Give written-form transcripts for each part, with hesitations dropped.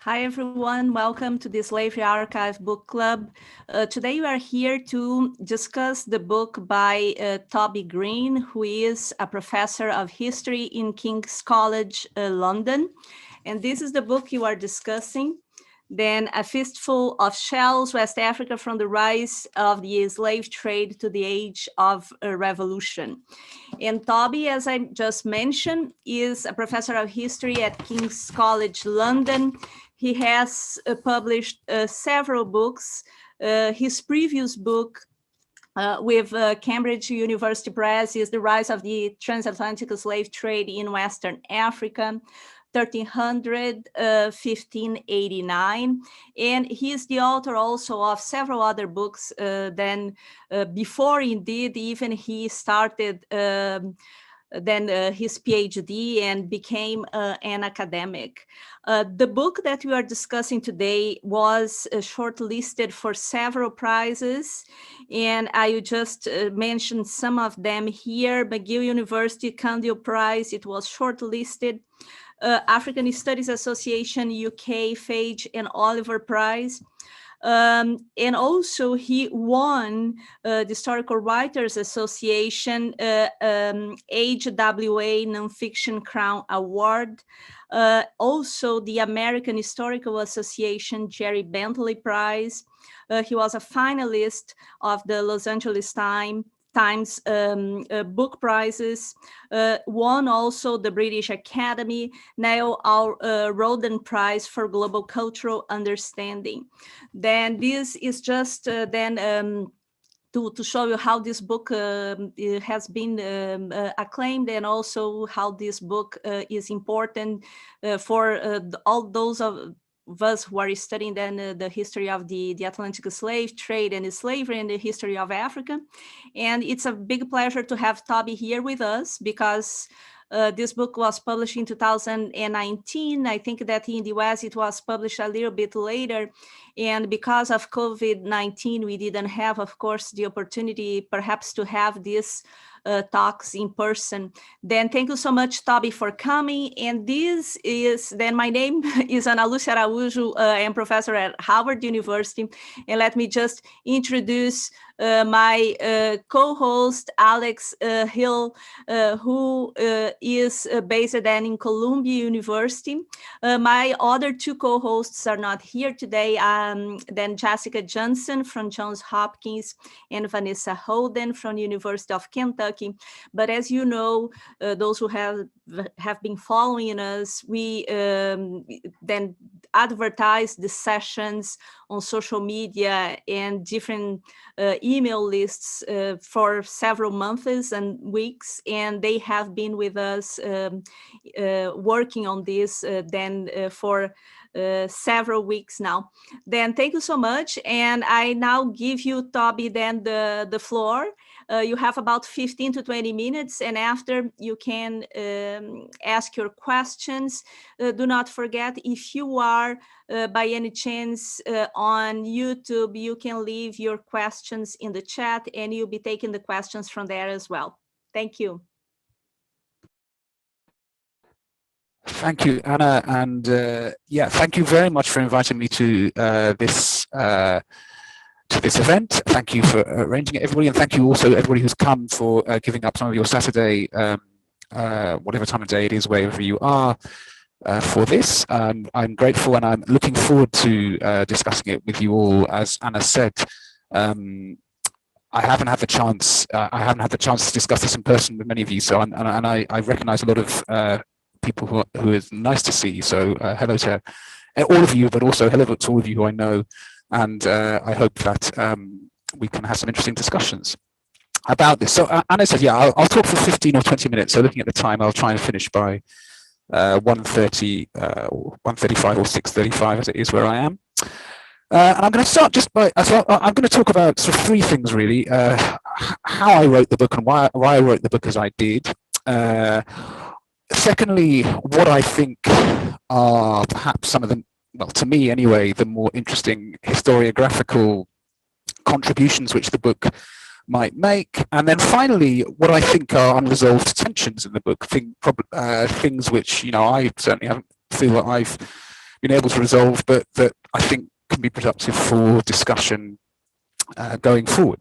Hi, everyone. Welcome to the Slaveryarchive book club. Today, we are here to discuss the book by Toby Green, who is a professor of history in King's College, London. And this is the book you are discussing. Then A Fistful of Shells, West Africa from the Rise of the Slave Trade to the Age of Revolution. And Toby, as I just mentioned, is a professor of history at King's College, London. He has published several books. His previous book with Cambridge University Press is The Rise of the Transatlantic Slave Trade in Western Africa, 1300, 1589. And he is the author also of several other books before, indeed, even he started his PhD and became an academic. The book that we are discussing today was shortlisted for several prizes, and I will just mention some of them here. McGill University Candil Prize, it was shortlisted. African Studies Association UK Fage and Oliver Prize. And also he won the Historical Writers Association HWA Nonfiction Crown Award. Also the American Historical Association Jerry Bentley Prize. He was a finalist of the Los Angeles Times book prizes, won also the British Academy Neil Roden Prize for Global Cultural Understanding. Then this is just to show you how this book has been acclaimed, and also how this book is important for all those of us who are studying then the history of the Atlantic slave trade and slavery and the history of Africa. And it's a big pleasure to have Toby here with us, because this book was published in 2019. I think that in the US it was published a little bit later. And because of COVID-19, we didn't have, of course, the opportunity perhaps to have this talks in person. Then thank you so much, Toby, for coming. And this is, then my name is Ana Lúcia Araújo. I am professor at Harvard University. And let me just introduce my co-host, Alex Hill, who is based then in Columbia University. My other two co-hosts are not here today. Then Jessica Johnson from Johns Hopkins and Vanessa Holden from University of Kentucky. But as you know, those who have been following us, we then advertise the sessions on social media and different email lists for several months and weeks, and they have been with us working on this for several weeks now. Then thank you so much, and I now give you, Toby, then the floor. You have about 15 to 20 minutes, and after you can ask your questions. Do not forget, if you are by any chance on YouTube, you can leave your questions in the chat, and you'll be taking the questions from there as well. Thank you. Thank you, Anna, and yeah, thank you very much for inviting me to this event. Thank you for arranging it, everybody, and thank you also everybody who's come for giving up some of your Saturday, whatever time of day it is, wherever you are, for this. I'm grateful, and I'm looking forward to discussing it with you all. As Anna said, I haven't had the chance. I haven't had the chance to discuss this in person with many of you. So, I recognise a lot of people who is nice to see. So, hello to all of you, but also hello to all of you who I know. And I hope that we can have some interesting discussions about this. So Anna said, yeah, I'll talk for 15 or 20 minutes. So looking at the time, I'll try and finish by 1:30, 1:35 or 6:35 as it is where I am. And I'm going to start just by, so I'm going to talk about sort of three things really. How I wrote the book and why I wrote the book as I did. Secondly, what I think are perhaps some of the, well, to me anyway, the more interesting historiographical contributions which the book might make. And then finally, what I think are unresolved tensions in the book, things which, you know, I certainly haven't feel that I've been able to resolve, but that I think can be productive for discussion going forward.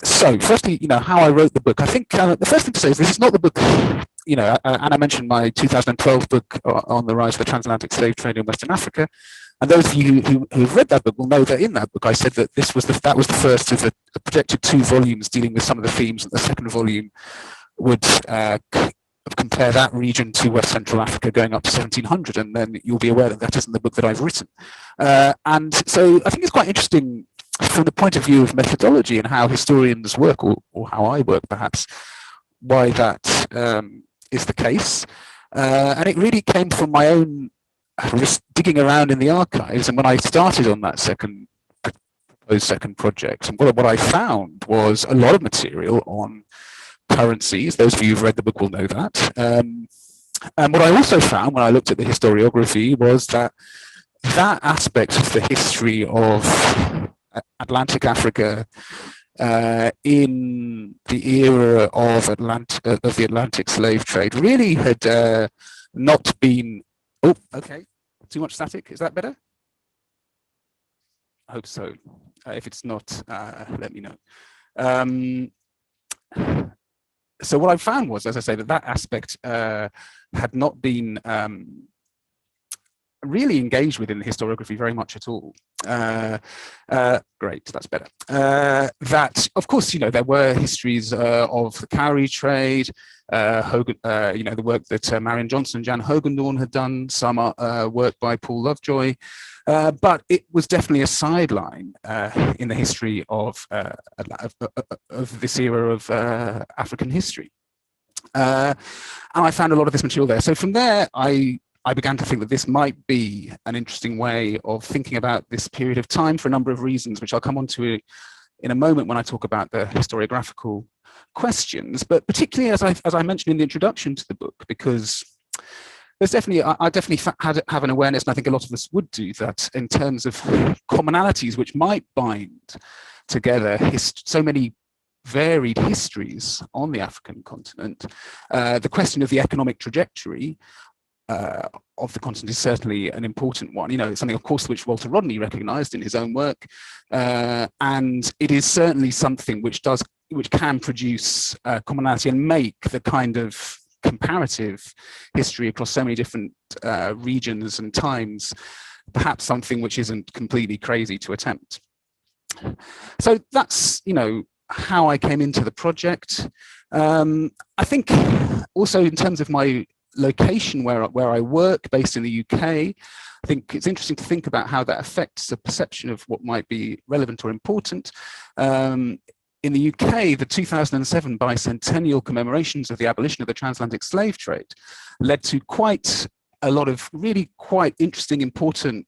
So firstly, how I wrote the book. I think the first thing to say is this is not the book, and I mentioned my 2012 book on the rise of the transatlantic slave trade in Western Africa. And those of you who've read that book will know that in that book I said that that was the first of a projected 2 volumes dealing with some of the themes, and the second volume would compare that region to West Central Africa going up to 1700, and then you'll be aware that that isn't the book that I've written. And so I think it's quite interesting from the point of view of methodology and how historians work, or how I work perhaps, why that is the case. And it really came from my own just digging around in the archives, and when I started on that proposed second project, and what I found was a lot of material on currencies. Those of you who've read the book will know that. And what I also found when I looked at the historiography was that aspect of the history of Atlantic Africa in the era of the Atlantic slave trade really had not been. Oh, okay. Too much static. Is that better? I hope so. If it's not, let me know. So what I found was, as I say, that aspect had not been really engaged with in the historiography very much at all. Great, that's better. That, of course, there were histories of the cowrie trade, the work that Marion Johnson and Jan Hogendorn had done, some work by Paul Lovejoy, but it was definitely a sideline in the history of this era of African history. And I found a lot of this material there. So from there, I began to think that this might be an interesting way of thinking about this period of time for a number of reasons, which I'll come on to in a moment when I talk about the historiographical questions, but particularly as I mentioned in the introduction to the book, because there's definitely, I definitely have an awareness, and I think a lot of us would do that, in terms of commonalities which might bind together so many varied histories on the African continent. The question of the economic trajectory of the continent is certainly an important one. It's something, of course, which Walter Rodney recognized in his own work, and it is certainly something which can produce commonality and make the kind of comparative history across so many different regions and times perhaps something which isn't completely crazy to attempt. So that's how I came into the project. I think also in terms of my location where I work, based in the UK, I think it's interesting to think about how that affects the perception of what might be relevant or important. In the UK, the 2007 bicentennial commemorations of the abolition of the transatlantic slave trade led to quite a lot of really quite interesting, important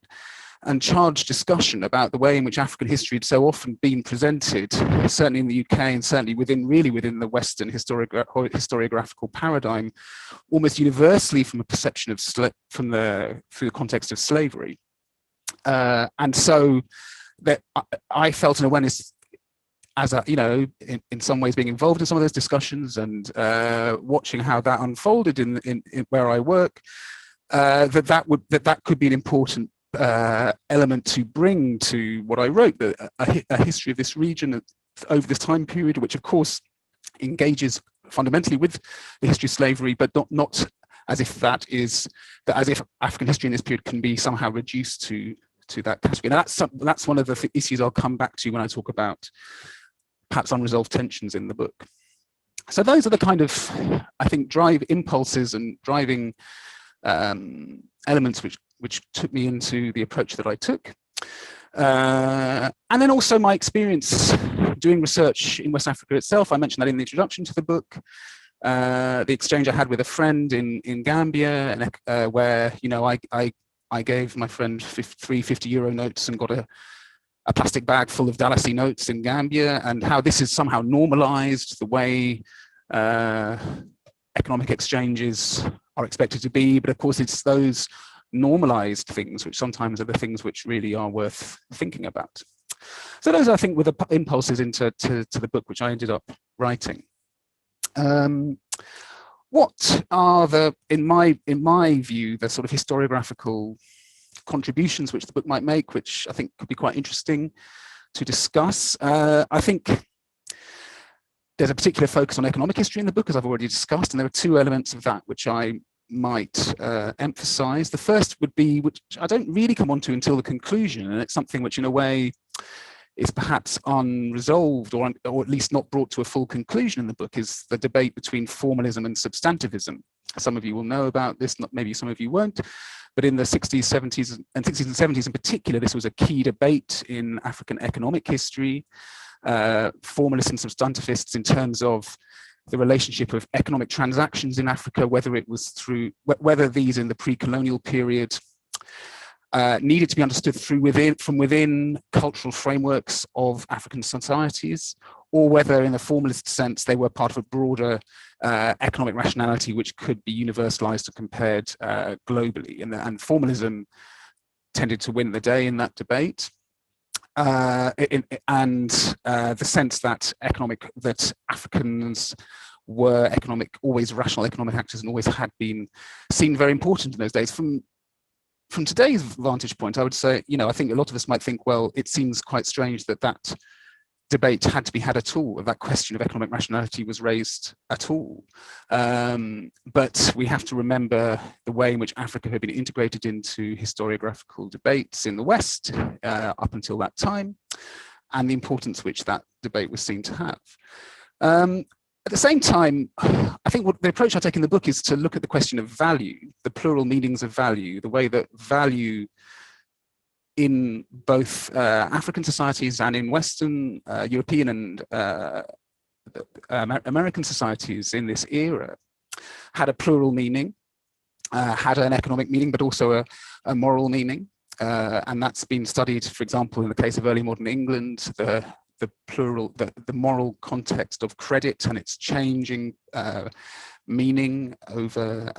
and charged discussion about the way in which African history had so often been presented, certainly in the UK and certainly within the Western historiographical paradigm, almost universally from a perception of through the context of slavery. And so that I felt an awareness, as in some ways being involved in some of those discussions and watching how that unfolded in where I work, that could be an important element to bring to what I wrote, a history of this region over this time period, which of course engages fundamentally with the history of slavery, but not as if as if African history in this period can be somehow reduced to that category. And that's one of the issues I'll come back to when I talk about perhaps unresolved tensions in the book. So those are the kind of, I think, drive impulses and driving elements which took me into the approach that I took. And then also my experience doing research in West Africa itself. I mentioned that in the introduction to the book. The exchange I had with a friend in Gambia, and where I gave my friend 3 50-euro notes and got a plastic bag full of Dalasi notes in Gambia, and how this is somehow normalized the way economic exchanges are expected to be. But of course, it's those normalized things which sometimes are the things which really are worth thinking about. So those, I think, were the impulses into the book which I ended up writing. What are in my view, the sort of historiographical contributions which the book might make, which I think could be quite interesting to discuss. I think there's a particular focus on economic history in the book, as I've already discussed, and there are two elements of that which I might emphasize. The first would be, which I don't really come on to until the conclusion, and it's something which in a way is perhaps unresolved, or at least not brought to a full conclusion in the book, is the debate between formalism and substantivism. Some of you will know about this, maybe some of you won't, but in the 60s, 70s, and 60s and 70s in particular, this was a key debate in African economic history. Formalists and substantivists in terms of the relationship of economic transactions in Africa, whether these in the pre-colonial period needed to be understood from within cultural frameworks of African societies, or whether in a formalist sense they were part of a broader economic rationality which could be universalized or compared globally. And formalism tended to win the day in that debate. And the sense that Africans were always rational economic actors and always had been seen very important in those days. From today's vantage point, I would say, I think a lot of us might think, well, it seems quite strange that that debate had to be had at all, that question of economic rationality was raised at all. But we have to remember the way in which Africa had been integrated into historiographical debates in the West up until that time, and the importance which that debate was seen to have. At the same time, I think the approach I take in the book is to look at the question of value, the plural meanings of value, the way that value in both African societies and in Western, European and American societies in this era had a plural meaning, had an economic meaning, but also a moral meaning. And that's been studied, for example, in the case of early modern England, the moral context of credit and its changing meaning over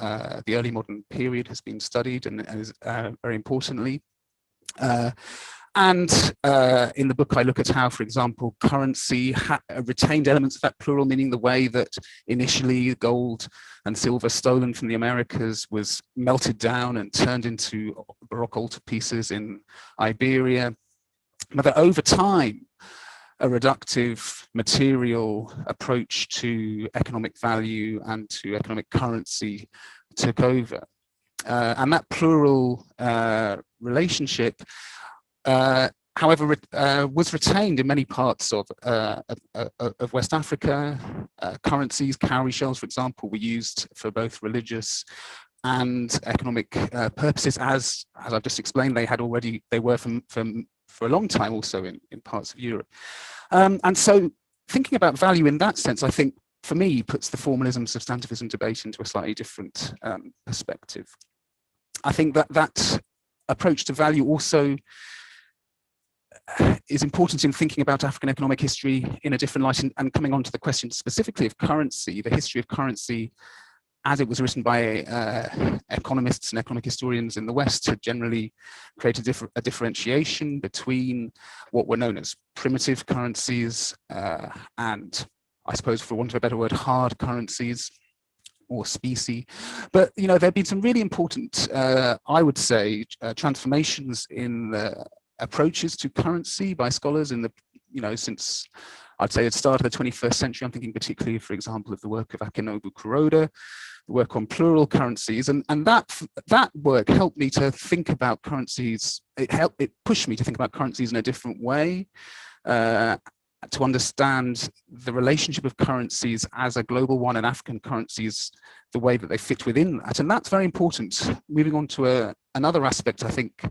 the early modern period has been studied, and is very importantly. And in the book, I look at how, for example, currency retained elements of that plural meaning, the way that initially gold and silver stolen from the Americas was melted down and turned into Baroque altarpieces in Iberia, but that over time, a reductive material approach to economic value and to economic currency took over. And that plural relationship, however, was retained in many parts of West Africa. Currencies, cowrie shells, for example, were used for both religious and economic purposes, as I've just explained. They were for a long time also in parts of Europe. And so thinking about value in that sense, I think, for me, puts the formalism substantivism debate into a slightly different perspective. I think that approach to value also is important in thinking about African economic history in a different light, and coming on to the question specifically of currency, the history of currency as it was written by economists and economic historians in the West, had generally created a differentiation between what were known as primitive currencies and, I suppose, for want of a better word, hard currencies or specie. But there have been some really important, I would say, transformations in the approaches to currency by scholars in the, since I'd say at the start of the 21st century. I'm thinking particularly, for example, of the work of Akinobu Kuroda, the work on plural currencies, and that work helped me to think about currencies. It pushed me to think about currencies in a different way, to understand the relationship of currencies as a global one and African currencies, the way that they fit within that. And that's very important. Moving on to another aspect, I think,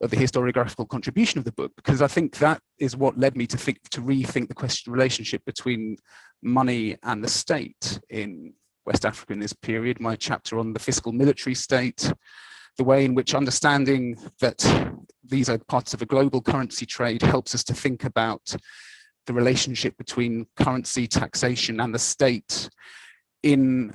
of the historiographical contribution of the book, because I think that is what led me to rethink the relationship between money and the state in West Africa in this period. My chapter on the fiscal military state, the way in which understanding that these are parts of a global currency trade helps us to think about the relationship between currency, taxation, and the state in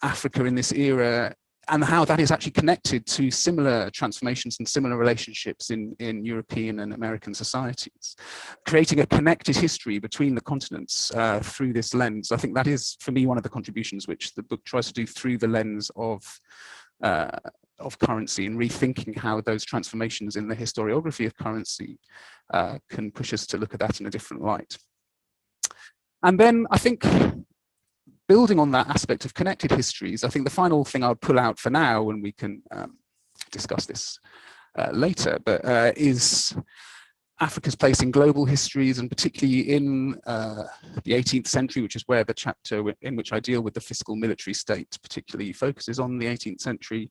Africa in this era, and how that is actually connected to similar transformations and similar relationships in European and American societies, creating a connected history between the continents through this lens. I think that is, for me, one of the contributions which the book tries to do through the lens of of currency and rethinking how those transformations in the historiography of currency can push us to look at that in a different light. And then I think, building on that aspect of connected histories, I think the final thing I would pull out for now, and we can discuss this later, but is Africa's place in global histories, and particularly in the 18th century, which is where the chapter in which I deal with the fiscal military state particularly focuses on the 18th century,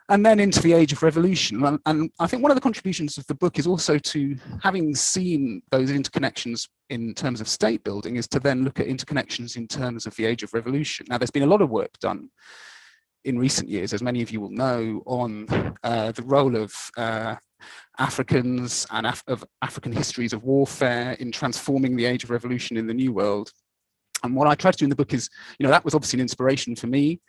and then into the age of revolution. And I think one of the contributions of the book is also to, having seen those interconnections in terms of state building, is to then look at interconnections in terms of the age of revolution. Now, there's been a lot of work done in recent years, as many of you will know, on the role of Africans and of African histories of warfare in transforming the age of revolution in the New World. And what I try to do in the book is, that was obviously an inspiration for me.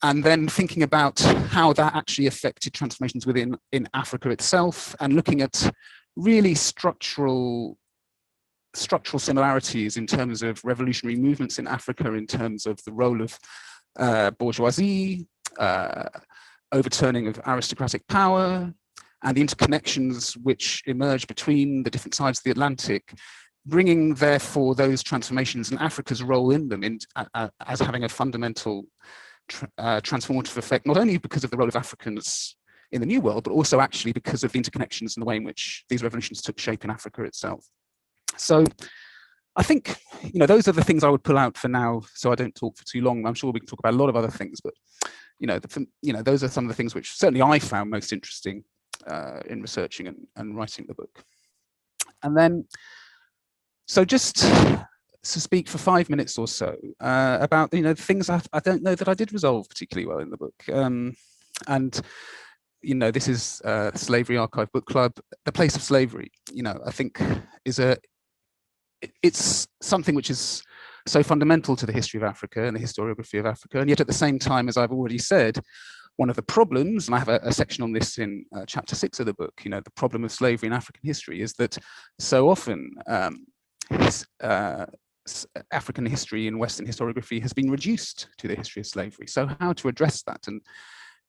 And then thinking about how that actually affected transformations in Africa itself, and looking at really structural similarities in terms of revolutionary movements in Africa, in terms of the role of bourgeoisie, overturning of aristocratic power, and the interconnections which emerge between the different sides of the Atlantic, bringing therefore those transformations and Africa's role in them as having a fundamental transformative effect, not only because of the role of Africans in the New World, but also actually because of the interconnections and the way in which these revolutions took shape in Africa itself. So I think, those are the things I would pull out for now, so I don't talk for too long. I'm sure we can talk about a lot of other things, but those are some of the things which certainly I found most interesting in researching and writing the book. And then, so just to speak for 5 minutes or so about things I don't know that I did resolve particularly well in the book. And this is Slaveryarchive Book Club. The place of slavery, I think it's something which is so fundamental to the history of Africa and the historiography of Africa, and yet at the same time, as I've already said, one of the problems, and I have a section on this in chapter 6 of the book, the problem of slavery in African history is that so often African history in Western historiography has been reduced to the history of slavery. So how to address that? And,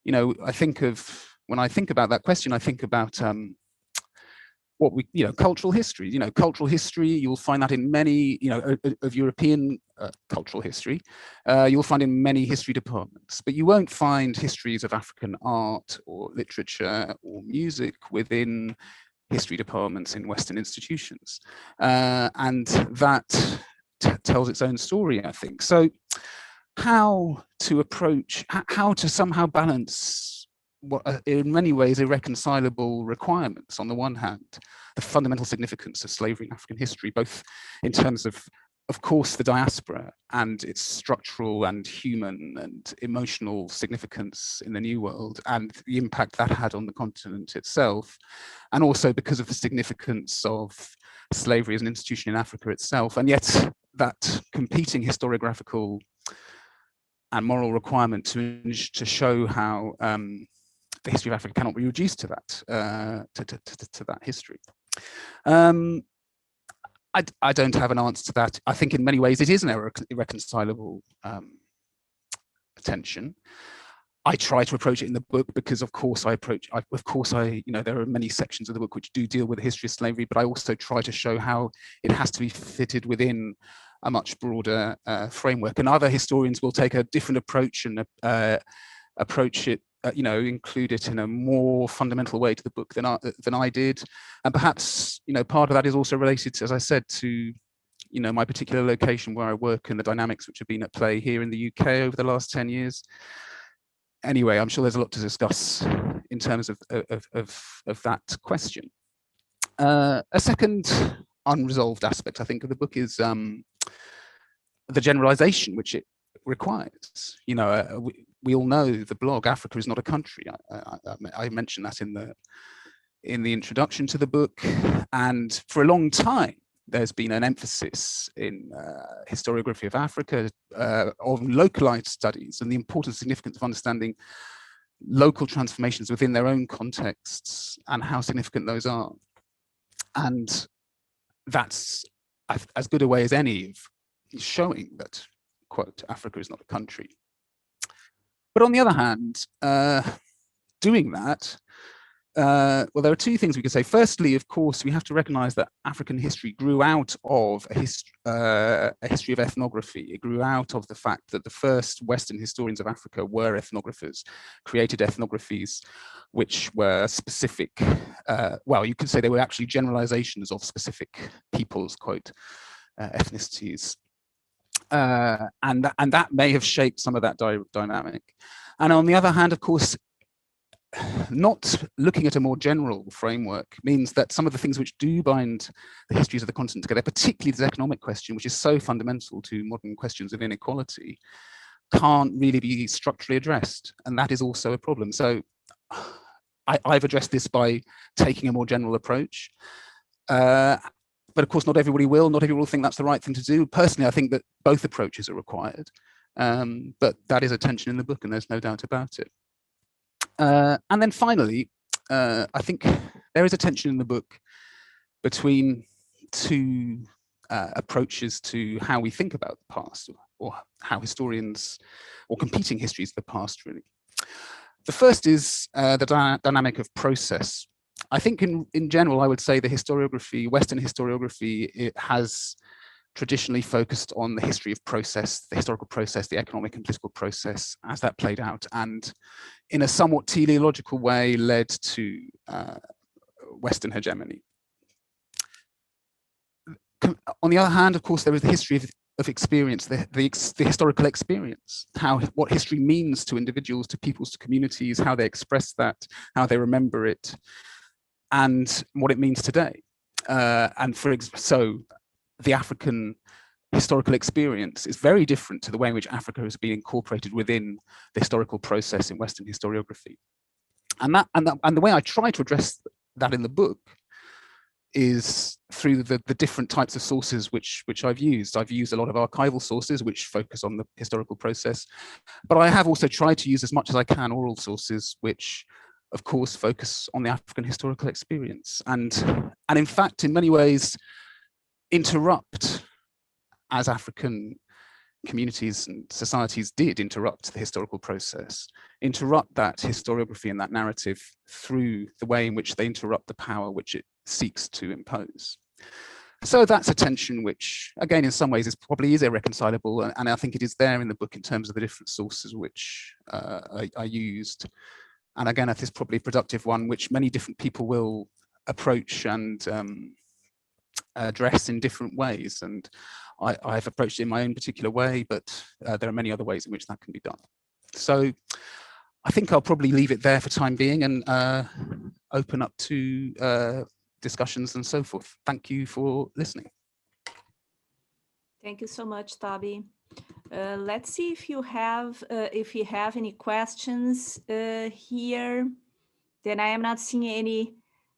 when I think about that question, I think about what we, cultural history. Cultural history, you'll find that in many, of European cultural history, you'll find in many history departments, but you won't find histories of African art or literature or music within history departments in Western institutions. And that tells its own story, I think. So how to somehow balance what are in many ways irreconcilable requirements. On the one hand, the fundamental significance of slavery in African history, both in terms of course, the diaspora and its structural and human and emotional significance in the New World, and the impact that had on the continent itself, and also because of the significance of slavery as an institution in Africa itself, and yet that competing historiographical and moral requirement to show how the history of Africa cannot be reduced to that history. I don't have an answer to that. I think in many ways it is an irreconcilable tension. I try to approach it in the book because, of course, there are many sections of the book which do deal with the history of slavery, but I also try to show how it has to be fitted within a much broader framework. And other historians will take a different approach and approach it, include it in a more fundamental way to the book than I did. And perhaps, part of that is also related to, as I said, to, my particular location where I work and the dynamics which have been at play here in the UK over the last 10 years. Anyway, I'm sure there's a lot to discuss in terms of that question. A second unresolved aspect, I think, of the book is the generalization which it requires. We all know the blog Africa is not a country. I mentioned that in the introduction to the book, and for a long time there's been an emphasis in historiography of Africa on localized studies and the important significance of understanding local transformations within their own contexts and how significant those are. And that's as good a way as any of showing that, quote, Africa is not a country. But on the other hand, doing that, well, there are two things we could say. Firstly, of course, we have to recognize that African history grew out of a history of ethnography. It grew out of the fact that the first Western historians of Africa were ethnographers, created ethnographies which were specific. Well, you could say they were actually generalizations of specific peoples, quote, ethnicities. And that may have shaped some of that dynamic. And on the other hand, of course, not looking at a more general framework means that some of the things which do bind the histories of the continent together, particularly this economic question, which is so fundamental to modern questions of inequality, can't really be structurally addressed. And that is also a problem. So I've addressed this by taking a more general approach. But of course, not everybody will. Not everybody will think that's the right thing to do. Personally, I think that both approaches are required. But that is a tension in the book, and there's no doubt about it. And then finally, I think there is a tension in the book between two approaches to how we think about the past, or how historians, or competing histories of the past, really. The first is the dynamic of process. I think in general, I would say the historiography, Western historiography, it has traditionally focused on the history of process, the historical process, the economic and political process as that played out, and in a somewhat teleological way led to Western hegemony. On the other hand, of course, there is the history of experience, the historical experience, what history means to individuals, to peoples, to communities, how they express that, how they remember it, and what it means today. So the African historical experience is very different to the way in which Africa has been incorporated within the historical process in Western historiography. And the way I try to address that in the book is through the different types of sources which I've used. I've used a lot of archival sources which focus on the historical process, but I have also tried to use as much as I can oral sources which, of course, focus on the African historical experience, and in fact, in many ways, interrupt, as African communities and societies did interrupt the historical process, interrupt that historiography and that narrative through the way in which they interrupt the power which it seeks to impose. So that's a tension which, again, in some ways probably is irreconcilable, and I think it is there in the book in terms of the different sources which I used. And again, it is probably a productive one which many different people will approach and address in different ways. And I've approached it in my own particular way, but there are many other ways in which that can be done. So I think I'll probably leave it there for time being and open up to discussions and so forth. Thank you for listening. Thank you so much, Toby. Let's see if you have any questions here. Then I am not seeing any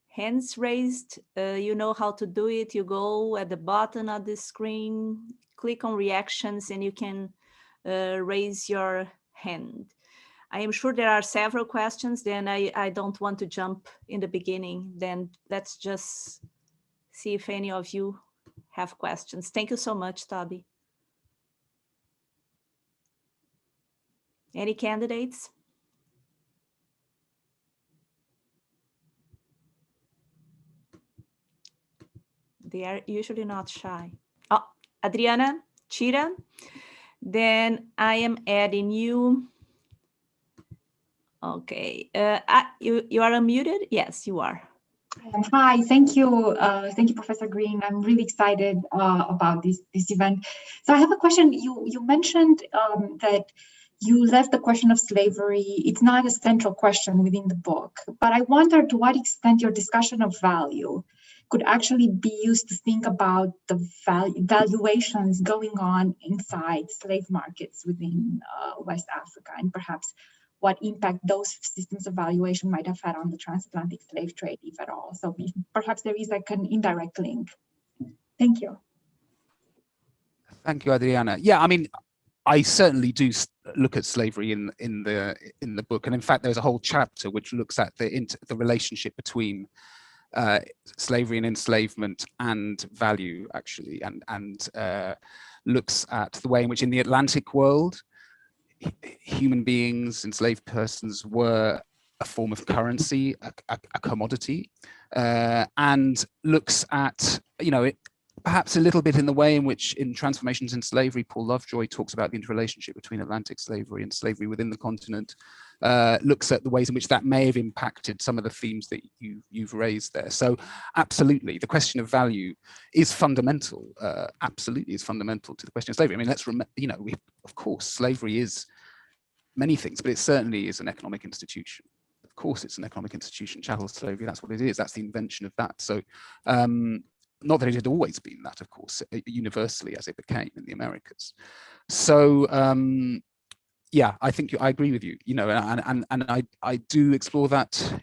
hands raised. You know how to do it. You go at the bottom of the screen, click on reactions, and you can raise your hand. I am sure there are several questions. Then I don't want to jump in the beginning. Then let's just see if any of you have questions. Thank you so much, Toby. Any candidates? They are usually not shy. Oh, Adriana, Chira. Then I am adding you. Okay, you are unmuted? Yes, you are. Hi, thank you, Professor Green. I'm really excited about this event. So I have a question. You mentioned that you left the question of slavery. It's not a central question within the book, but I wonder to what extent your discussion of value could actually be used to think about the valuations going on inside slave markets within West Africa, and perhaps what impact those systems of valuation might have had on the transatlantic slave trade, if at all. So perhaps there is like an indirect link. Thank you. Thank you, Adriana. Yeah, I mean, I certainly do look at slavery in the book, and in fact, there's a whole chapter which looks at the relationship between slavery and enslavement and value, actually, and looks at the way in which in the Atlantic world, human beings, enslaved persons were a form of currency, a commodity, and looks at, perhaps a little bit in the way in which in Transformations in Slavery, Paul Lovejoy talks about the interrelationship between Atlantic slavery and slavery within the continent, looks at the ways in which that may have impacted some of the themes that you've raised there. So absolutely, the question of value is fundamental, absolutely is fundamental to the question of slavery. I mean, let's remember, of course, slavery is many things, but it certainly is an economic institution. Of course, it's an economic institution. Chattel slavery, that's what it is. That's the invention of that. So not that it had always been that, of course, universally as it became in the Americas. So yeah, I think I agree with you, and I do explore that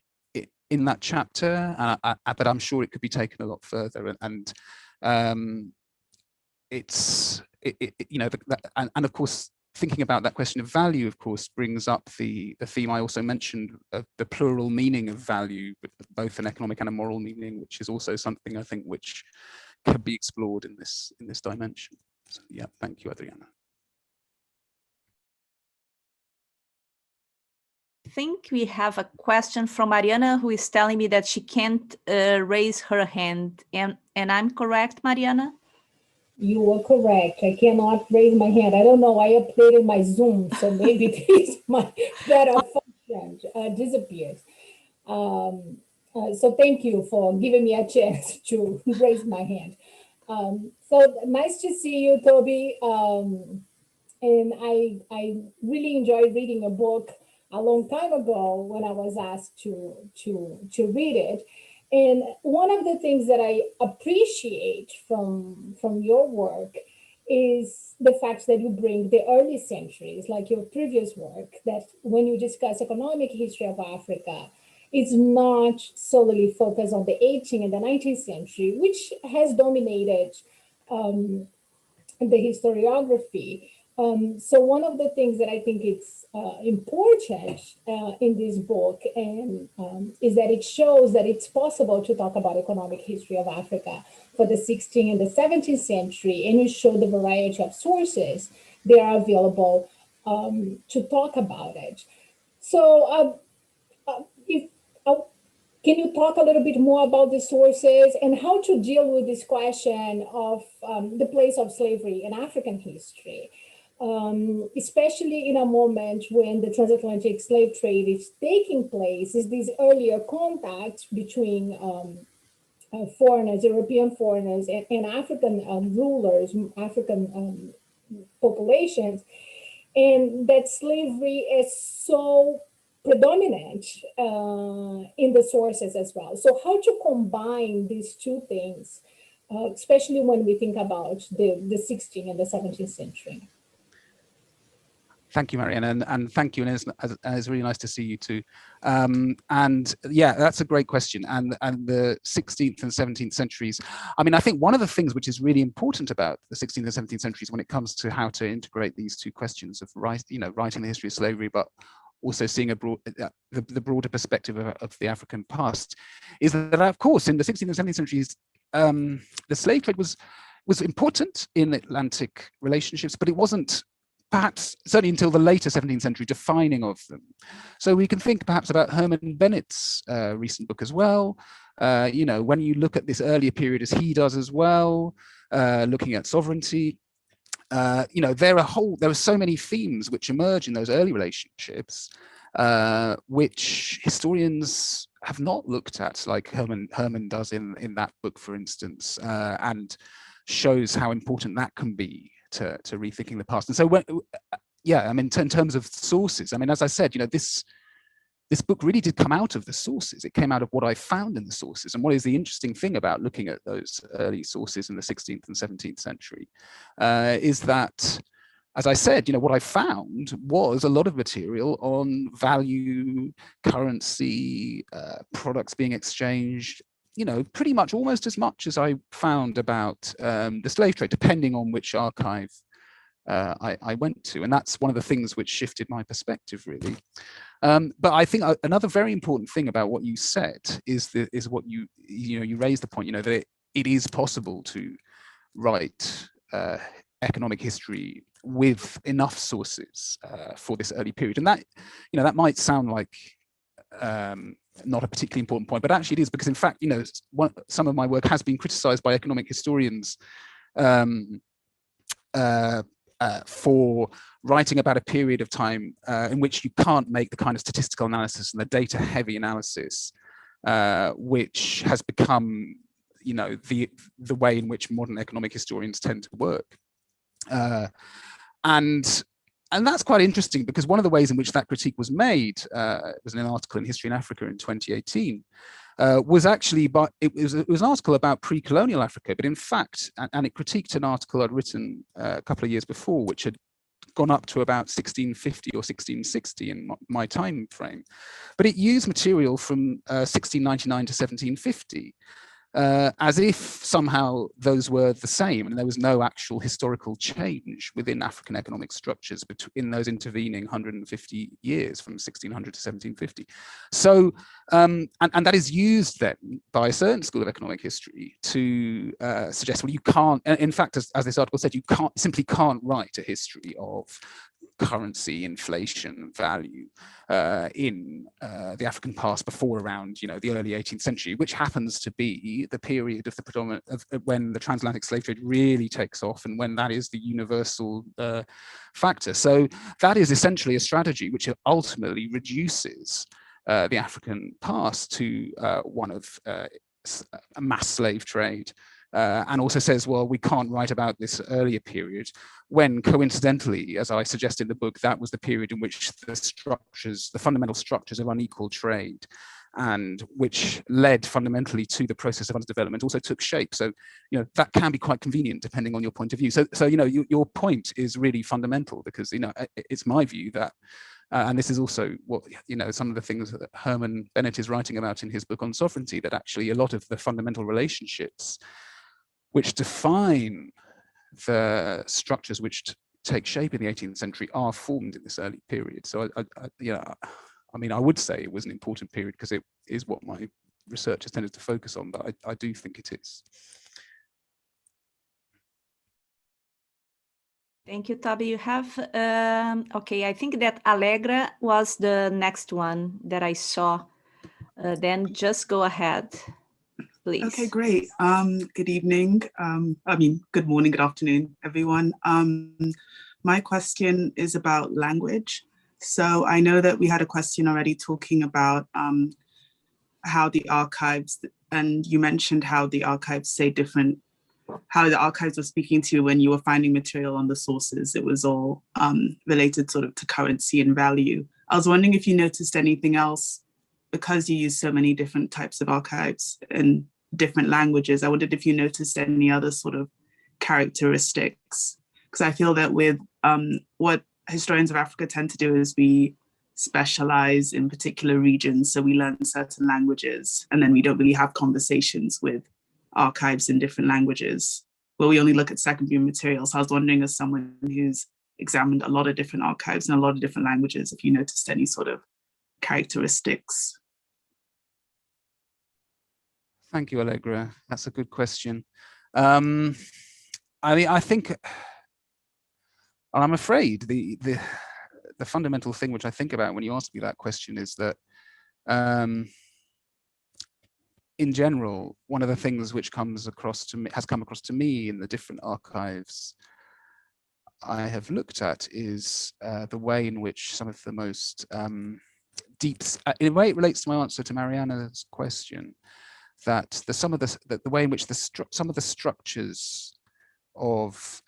in that chapter, but I'm sure it could be taken a lot further. And it's, and of course, thinking about that question of value, of course, brings up the theme I also mentioned of the plural meaning of value, both an economic and a moral meaning, which is also something I think which can be explored in this dimension. So yeah, thank you, Adriana. I think we have a question from Mariana, who is telling me that she can't raise her hand. And I'm correct, Mariana? You are correct. I cannot raise my hand. I don't know. I updated my Zoom, so maybe this my better function disappears. So thank you for giving me a chance to raise my hand. So nice to see you, Toby. And I really enjoyed reading a book a long time ago when I was asked to read it. And one of the things that I appreciate from your work is the fact that you bring the early centuries, like your previous work, that when you discuss economic history of Africa, it's not solely focused on the 18th and the 19th century, which has dominated the historiography. So one of the things that I think it's important in this book and is that it shows that it's possible to talk about economic history of Africa for the 16th and the 17th century, and you show the variety of sources that are available to talk about it. So can you talk a little bit more about the sources and how to deal with this question of the place of slavery in African history? Especially in a moment when the transatlantic slave trade is taking place, is these earlier contacts between foreigners, European foreigners, and African rulers, African populations, and that slavery is so predominant in the sources as well. So how to combine these two things, especially when we think about the 16th and the 17th century? Thank you, Marianne, and thank you, and it's really nice to see you too. And yeah, that's a great question. And the 16th and 17th centuries, I mean, I think one of the things which is really important about the 16th and 17th centuries when it comes to how to integrate these two questions of writing the history of slavery, but also seeing the broader perspective of the African past, is that, of course, in the 16th and 17th centuries, the slave trade was important in Atlantic relationships, but it wasn't, perhaps certainly until the later 17th century, defining of them. So we can think perhaps about Herman Bennett's recent book as well. When you look at this earlier period as he does as well, looking at sovereignty, there are so many themes which emerge in those early relationships, which historians have not looked at, like Herman does in that book, for instance, and shows how important that can be to rethinking the past. And so I mean, in terms of sources, I mean, as I said, this book really did come out of the sources. It came out of what I found in the sources. And what is the interesting thing about looking at those early sources in the 16th and 17th century is that, as I said, what I found was a lot of material on value, currency, products being exchanged, pretty much almost as much as I found about the slave trade, depending on which archive I went to. And that's one of the things which shifted my perspective, really. But I think another very important thing about what you said is what you raised the point, that it is possible to write economic history with enough sources for this early period. And that, that might sound like not a particularly important point, but actually it is, because in fact, you know, some of my work has been criticized by economic historians for writing about a period of time in which you can't make the kind of statistical analysis and the data heavy analysis which has become, you know, the way in which modern economic historians tend to work. And that's quite interesting, because one of the ways in which that critique was made, was in an article in History in Africa in 2018, was actually, it was an article about pre-colonial Africa, but in fact, and it critiqued an article I'd written a couple of years before, which had gone up to about 1650 or 1660 in my time frame. But it used material from 1699 to 1750. As if somehow those were the same, and there was no actual historical change within African economic structures in those intervening 150 years from 1600 to 1750. So, and that is used then by a certain school of economic history to suggest, well, you can't, in fact, as this article said, you simply can't write a history of currency, inflation, value in the African past before around, you know, the early 18th century, which happens to be the period of the predominant when the transatlantic slave trade really takes off, and when that is the universal factor. So that is essentially a strategy which ultimately reduces the African past to one of a mass slave trade. And also says, well, we can't write about this earlier period, when coincidentally, as I suggest in the book, that was the period in which the fundamental structures of unequal trade, and which led fundamentally to the process of underdevelopment, also took shape. So, you know, that can be quite convenient depending on your point of view. So you know, your point is really fundamental, because, you know, it's my view that, and this is also what, you know, some of the things that Herman Bennett is writing about in his book on sovereignty, that actually a lot of the fundamental relationships which define the structures which take shape in the 18th century are formed in this early period. So, I mean, I would say it was an important period because it is what my research has tended to focus on, but I do think it is. Thank you, Toby. You have, okay, I think that Allegra was the next one that I saw. Then just go ahead, please. Okay, great. Good evening. Good morning, good afternoon, everyone. My question is about language. So I know that we had a question already talking about how the archives, and you mentioned how the archives say different, how the archives were speaking to you when you were finding material on the sources. It was all related sort of to currency and value. I was wondering if you noticed anything else, because you use so many different types of archives in different languages. I wondered if you noticed any other sort of characteristics, because I feel that with what historians of Africa tend to do is we specialize in particular regions. So we learn certain languages, and then we don't really have conversations with archives in different languages, where we only look at secondary materials. So I was wondering, as someone who's examined a lot of different archives in a lot of different languages, if you noticed any sort of characteristics. Thank you, Allegra. That's a good question. I mean, I think, I'm afraid the fundamental thing which I think about when you ask me that question is that, in general, one of the things which has come across to me in the different archives I have looked at is the way in which some of the most deep, in a way it relates to my answer to Mariana's question, that the way in which some of the structures of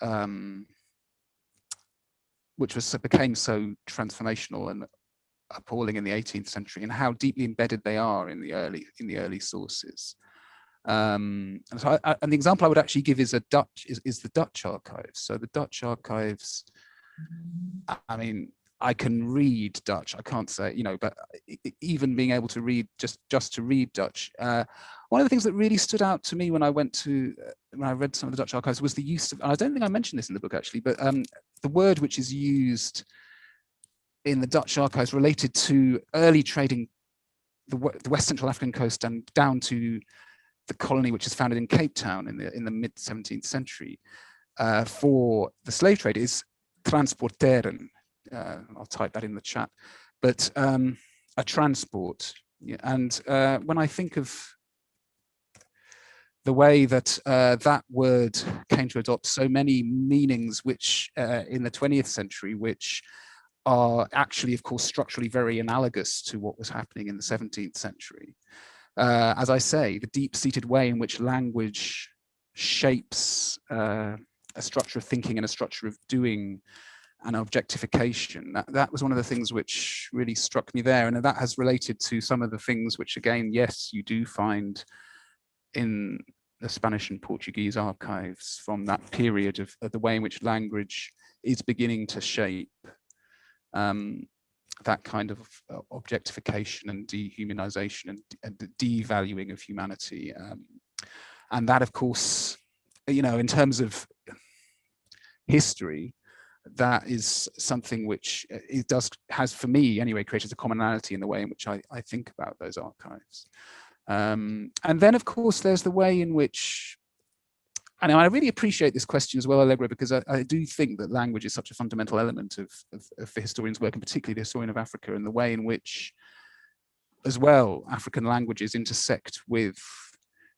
which became so transformational and appalling in the 18th century, and how deeply embedded they are in the early sources. And the example I would actually give is the Dutch archives. So the Dutch archives, I mean, I can read Dutch. I can't say, you know, but even being able to read, just to read Dutch, one of the things that really stood out to me when I read some of the Dutch archives was the use of, and I don't think I mentioned this in the book actually, but the word which is used in the Dutch archives related to early trading, the West Central African coast and down to the colony which is founded in Cape Town in the mid 17th century for the slave trade is transporteren. I'll type that in the chat. But and a transport. And when I think of the way that that word came to adopt so many meanings, which in the 20th century, which are actually, of course, structurally very analogous to what was happening in the 17th century. As I say, the deep-seated way in which language shapes a structure of thinking and a structure of doing and objectification. That was one of the things which really struck me there. And that has related to some of the things which, again, yes, you do find in the Spanish and Portuguese archives from that period of the way in which language is beginning to shape that kind of objectification and dehumanization and the devaluing of humanity. And that, of course, you know, in terms of history, that is something which has, for me anyway, created a commonality in the way in which I think about those archives. And then, of course, there's the way in which, and I really appreciate this question as well, Allegra, because I do think that language is such a fundamental element of the historian's work, and particularly the historian of Africa, and the way in which, as well, African languages intersect with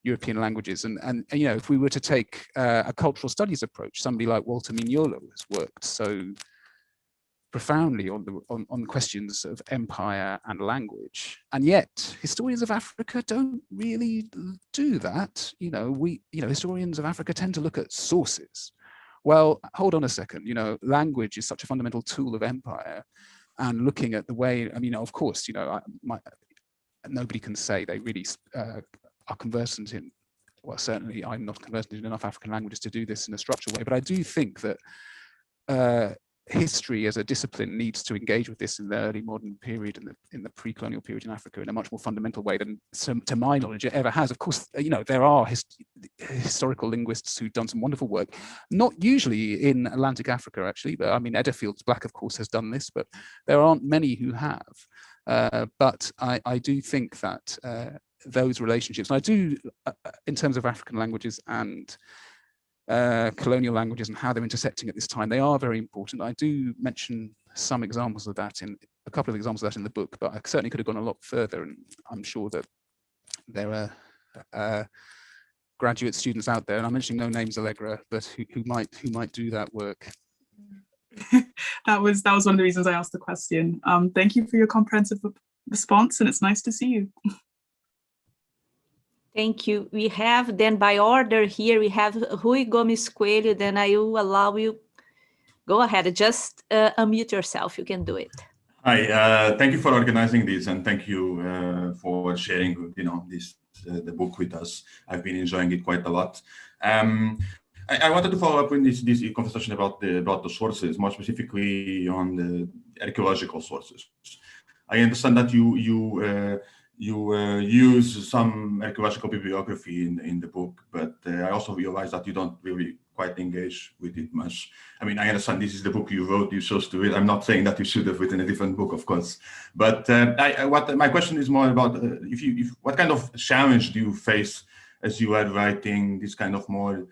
European languages. And you know, if we were to take a cultural studies approach, somebody like Walter Mignolo has worked so profoundly on questions of empire and language, and yet historians of Africa don't really do that. You know, historians of Africa tend to look at sources. Well, hold on a second. You know, language is such a fundamental tool of empire, and looking at the way, I mean, of course, you know, nobody can say they really are conversant in. Well, certainly I'm not conversant in enough African languages to do this in a structural way, but I do think that history as a discipline needs to engage with this in the early modern period and in the pre-colonial period in Africa in a much more fundamental way than, to my knowledge, it ever has. Of course, you know, there are historical linguists who've done some wonderful work, not usually in Atlantic Africa, actually, but I mean, Edifields Black, of course, has done this, but there aren't many who have. But I do think that those relationships, and I do, in terms of African languages and colonial languages and how they're intersecting at this time, they are very important. I do mention some examples of that, in a couple of examples of that in the book, but I certainly could have gone a lot further, and I'm sure that there are graduate students out there, and I'm mentioning no names, Allegra, but who might do that work. That was one of the reasons I asked the question. Thank you for your comprehensive response, and it's nice to see you. Thank you. We have then by order here, we have Rui Gomes Coelho, then I will allow you, go ahead, just unmute yourself, you can do it. Hi, thank you for organizing this, and thank you for sharing, you know, the book with us. I've been enjoying it quite a lot. I wanted to follow up with this conversation about the sources, more specifically on the archaeological sources. I understand that you use some archaeological bibliography in the book, but I also realize that you don't really quite engage with it much. I mean, I understand this is the book you wrote, you chose to read. I'm not saying that you should have written a different book, of course. But my question is more about what kind of challenge do you face as you are writing this kind of more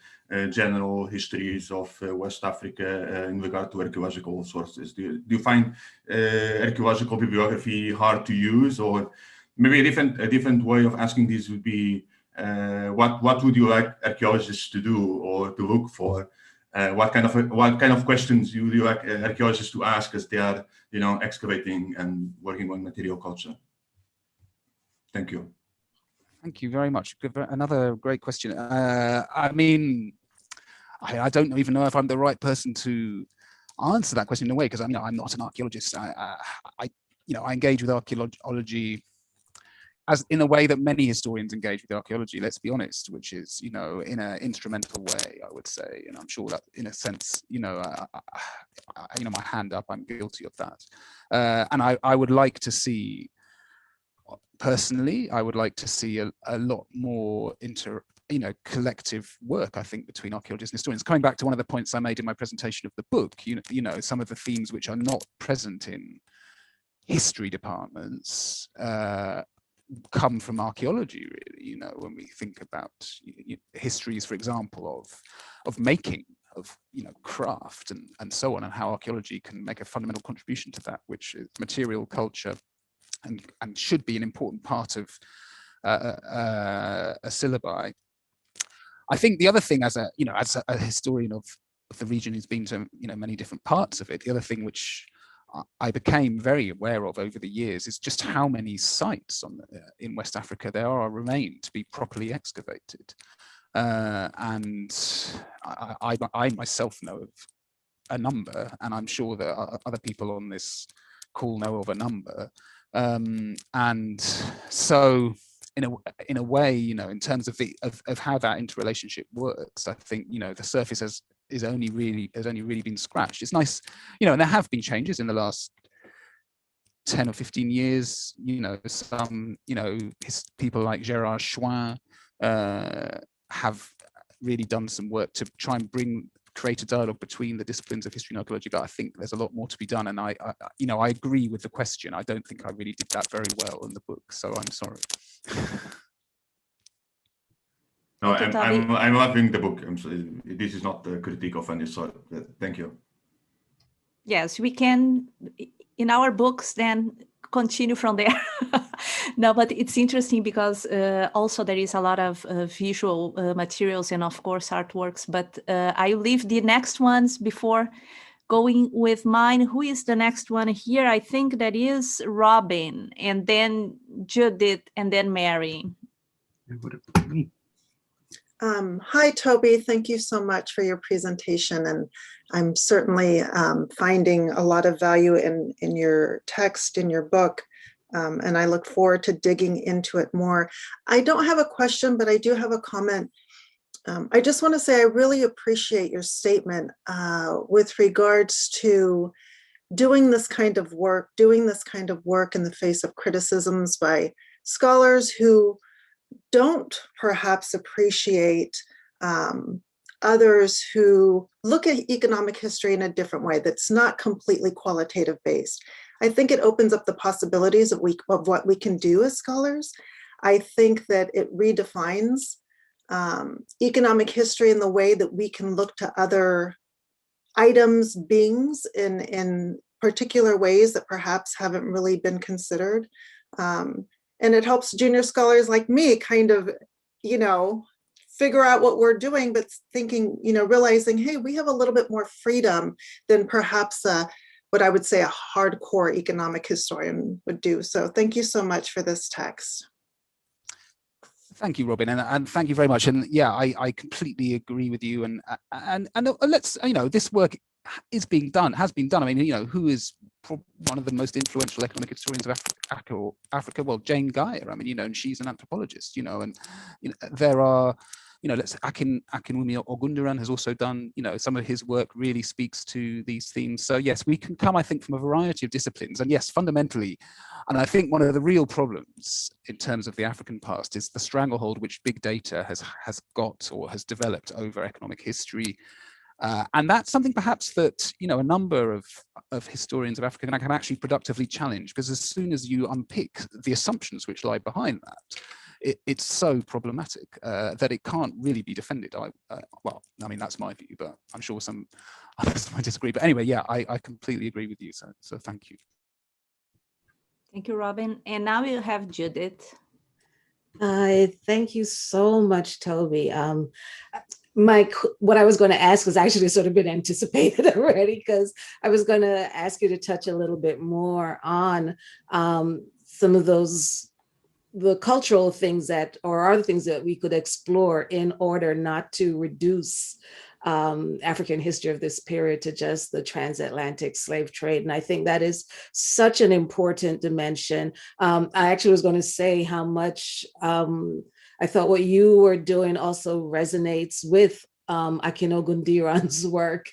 general histories of West Africa in regard to archaeological sources? Do you find archaeological bibliography hard to use, or maybe a different way of asking this would be, what would you like archaeologists to do or to look for? What kind of questions would you like archaeologists to ask as they are, you know, excavating and working on material culture? Thank you. Thank you very much. Another great question. I mean, I don't even know if I'm the right person to answer that question in a way, because I mean, I'm not an archaeologist. I engage with archaeology as in a way that many historians engage with archaeology, let's be honest, which is, you know, in an instrumental way, I would say. And I'm sure that in a sense, you know, my hand up, I'm guilty of that. And I would like to see, personally, I would like to see a lot more collective work, I think, between archaeologists and historians. Coming back to one of the points I made in my presentation of the book, you know, some of the themes which are not present in history departments come from archaeology, really. You know, when we think about histories, for example, of making, of, you know, craft and so on, and how archaeology can make a fundamental contribution to that, which is material culture and should be an important part of a syllabi. I think the other thing, as a historian of the region who's been to many different parts of it, the other thing which I became very aware of over the years is just how many sites in West Africa there remain to be properly excavated. And I myself know of a number, and I'm sure that other people on this call know of a number. And so in a way, in terms of how that interrelationship works, I think the surface has only really been scratched. It's nice, and there have been changes in the last 10 or 15 years. Some people like Gérard Chouin have really done some work to try and create a dialogue between the disciplines of history and archaeology, but I think there's a lot more to be done. And I agree with the question. I don't think I really did that very well in the book, so I'm sorry. No, I'm loving the book. This is not a critique of any sort. Thank you. Yes, we can, in our books, then continue from there. No, but it's interesting because also there is a lot of visual materials and of course artworks, but I leave the next ones before going with mine. Who is the next one here? I think that is Robin, and then Judith, and then Mary. Hi, Toby. Thank you so much for your presentation. And I'm certainly finding a lot of value in your text, in your book. And I look forward to digging into it more. I don't have a question, but I do have a comment. I just want to say I really appreciate your statement with regards to doing this kind of work in the face of criticisms by scholars who don't perhaps appreciate others who look at economic history in a different way that's not completely qualitative based. I think it opens up the possibilities of what we can do as scholars. I think that it redefines economic history in the way that we can look to other items, beings in particular ways that perhaps haven't really been considered. And it helps junior scholars like me kind of, figure out what we're doing, but thinking, realizing, hey, we have a little bit more freedom than perhaps what I would say a hardcore economic historian would do. So thank you so much for this text. Thank you, Robin, and thank you very much. And yeah, I completely agree with you. And let's, this work has been done. I mean, who is one of the most influential economic historians of Africa? Well, Jane Geyer. I mean, and she's an anthropologist. And there are, Akinwumi Ogunduran has also done, some of his work really speaks to these themes. So yes, we can come, I think, from a variety of disciplines. And yes, fundamentally, and I think one of the real problems in terms of the African past is the stranglehold which big data has got or has developed over economic history. And that's something perhaps that, a number of historians of Africa can actually productively challenge, because as soon as you unpick the assumptions which lie behind that, it's so problematic that it can't really be defended. Well, I mean, that's my view, but I'm sure some others might disagree. But anyway, yeah, I completely agree with you. So thank you. Thank you, Robin. And now we'll have Judith. Thank you so much, Toby. What I was going to ask was actually sort of been anticipated already, because I was going to ask you to touch a little bit more on some of the cultural things or other things that we could explore in order not to reduce African history of this period to just the transatlantic slave trade. And I think that is such an important dimension. I actually was going to say how much I thought what you were doing also resonates with Akin Ogundiran's work.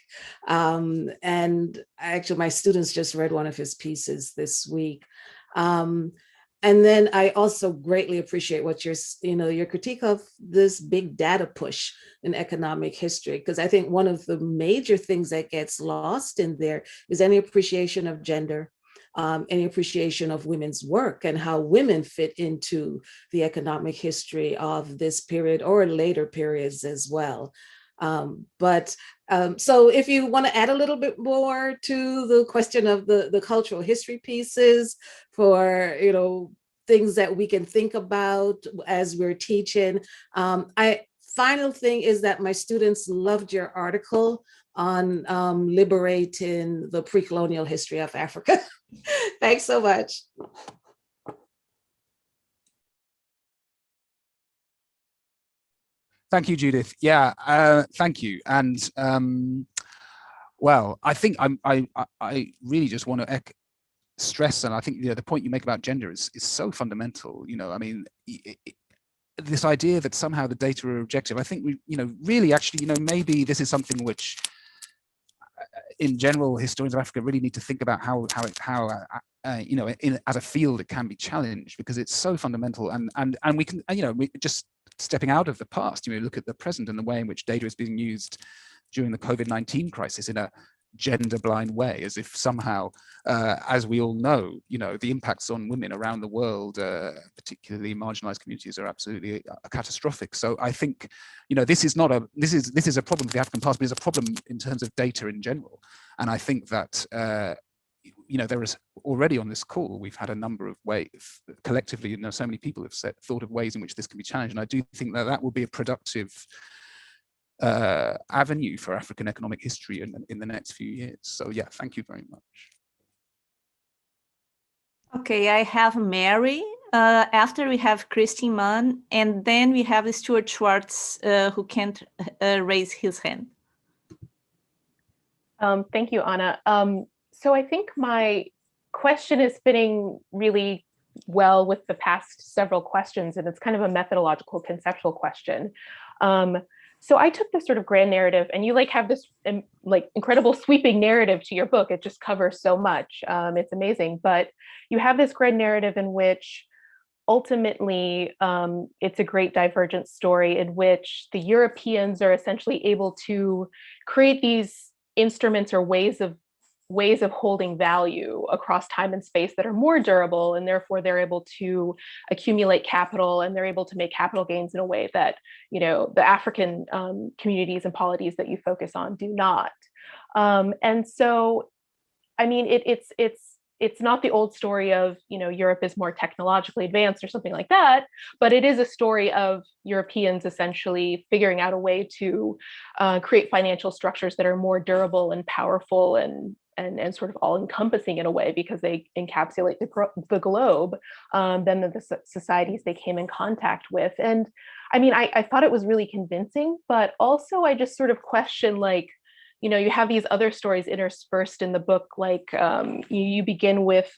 And actually, my students just read one of his pieces this week. And then I also greatly appreciate what your critique of this big data push in economic history, because I think one of the major things that gets lost in there is any appreciation of gender, any appreciation of women's work and how women fit into the economic history of this period or later periods as well. So if you want to add a little bit more to the question of the cultural history pieces for, things that we can think about as we're teaching. Final thing is that my students loved your article on liberating the pre-colonial history of Africa. Thanks so much. Thank you, Judith. Yeah, thank you. And well, I think I really just want to stress, and I think the point you make about gender is so fundamental. I mean, this idea that somehow the data are objective. I think we, really actually, maybe this is something which, in general, historians of Africa really need to think about how as a field it can be challenged, because it's so fundamental, and we can, we just stepping out of the past, look at the present and the way in which data is being used during the COVID-19 crisis in a gender blind way, as if somehow, as we all know, the impacts on women around the world, particularly marginalized communities, are absolutely catastrophic. So I think, this is a problem for the African past, but it's a problem in terms of data in general. And I think that, there is already on this call, we've had a number of ways, collectively, so many people have thought of ways in which this can be challenged. And I do think that will be a productive avenue for African economic history in the next few years. So yeah, thank you very much. Okay, I have Mary. After we have Christine Mann, and then we have Stuart Schwartz, who can't raise his hand. Thank you, Anna. So I think my question is fitting really well with the past several questions, and it's kind of a methodological, conceptual question. So I took this sort of grand narrative, and you have this incredible sweeping narrative to your book. It just covers so much. It's amazing. But you have this grand narrative in which ultimately it's a great divergent story in which the Europeans are essentially able to create these instruments or ways of holding value across time and space that are more durable, and therefore they're able to accumulate capital, and they're able to make capital gains in a way that the African communities and polities that you focus on do not. And so, I mean, it's not the old story of Europe is more technologically advanced or something like that, but it is a story of Europeans essentially figuring out a way to create financial structures that are more durable and powerful and sort of all-encompassing in a way, because they encapsulate the globe than the societies they came in contact with. And I mean, I thought it was really convincing, but also I just sort of question, you have these other stories interspersed in the book, you begin with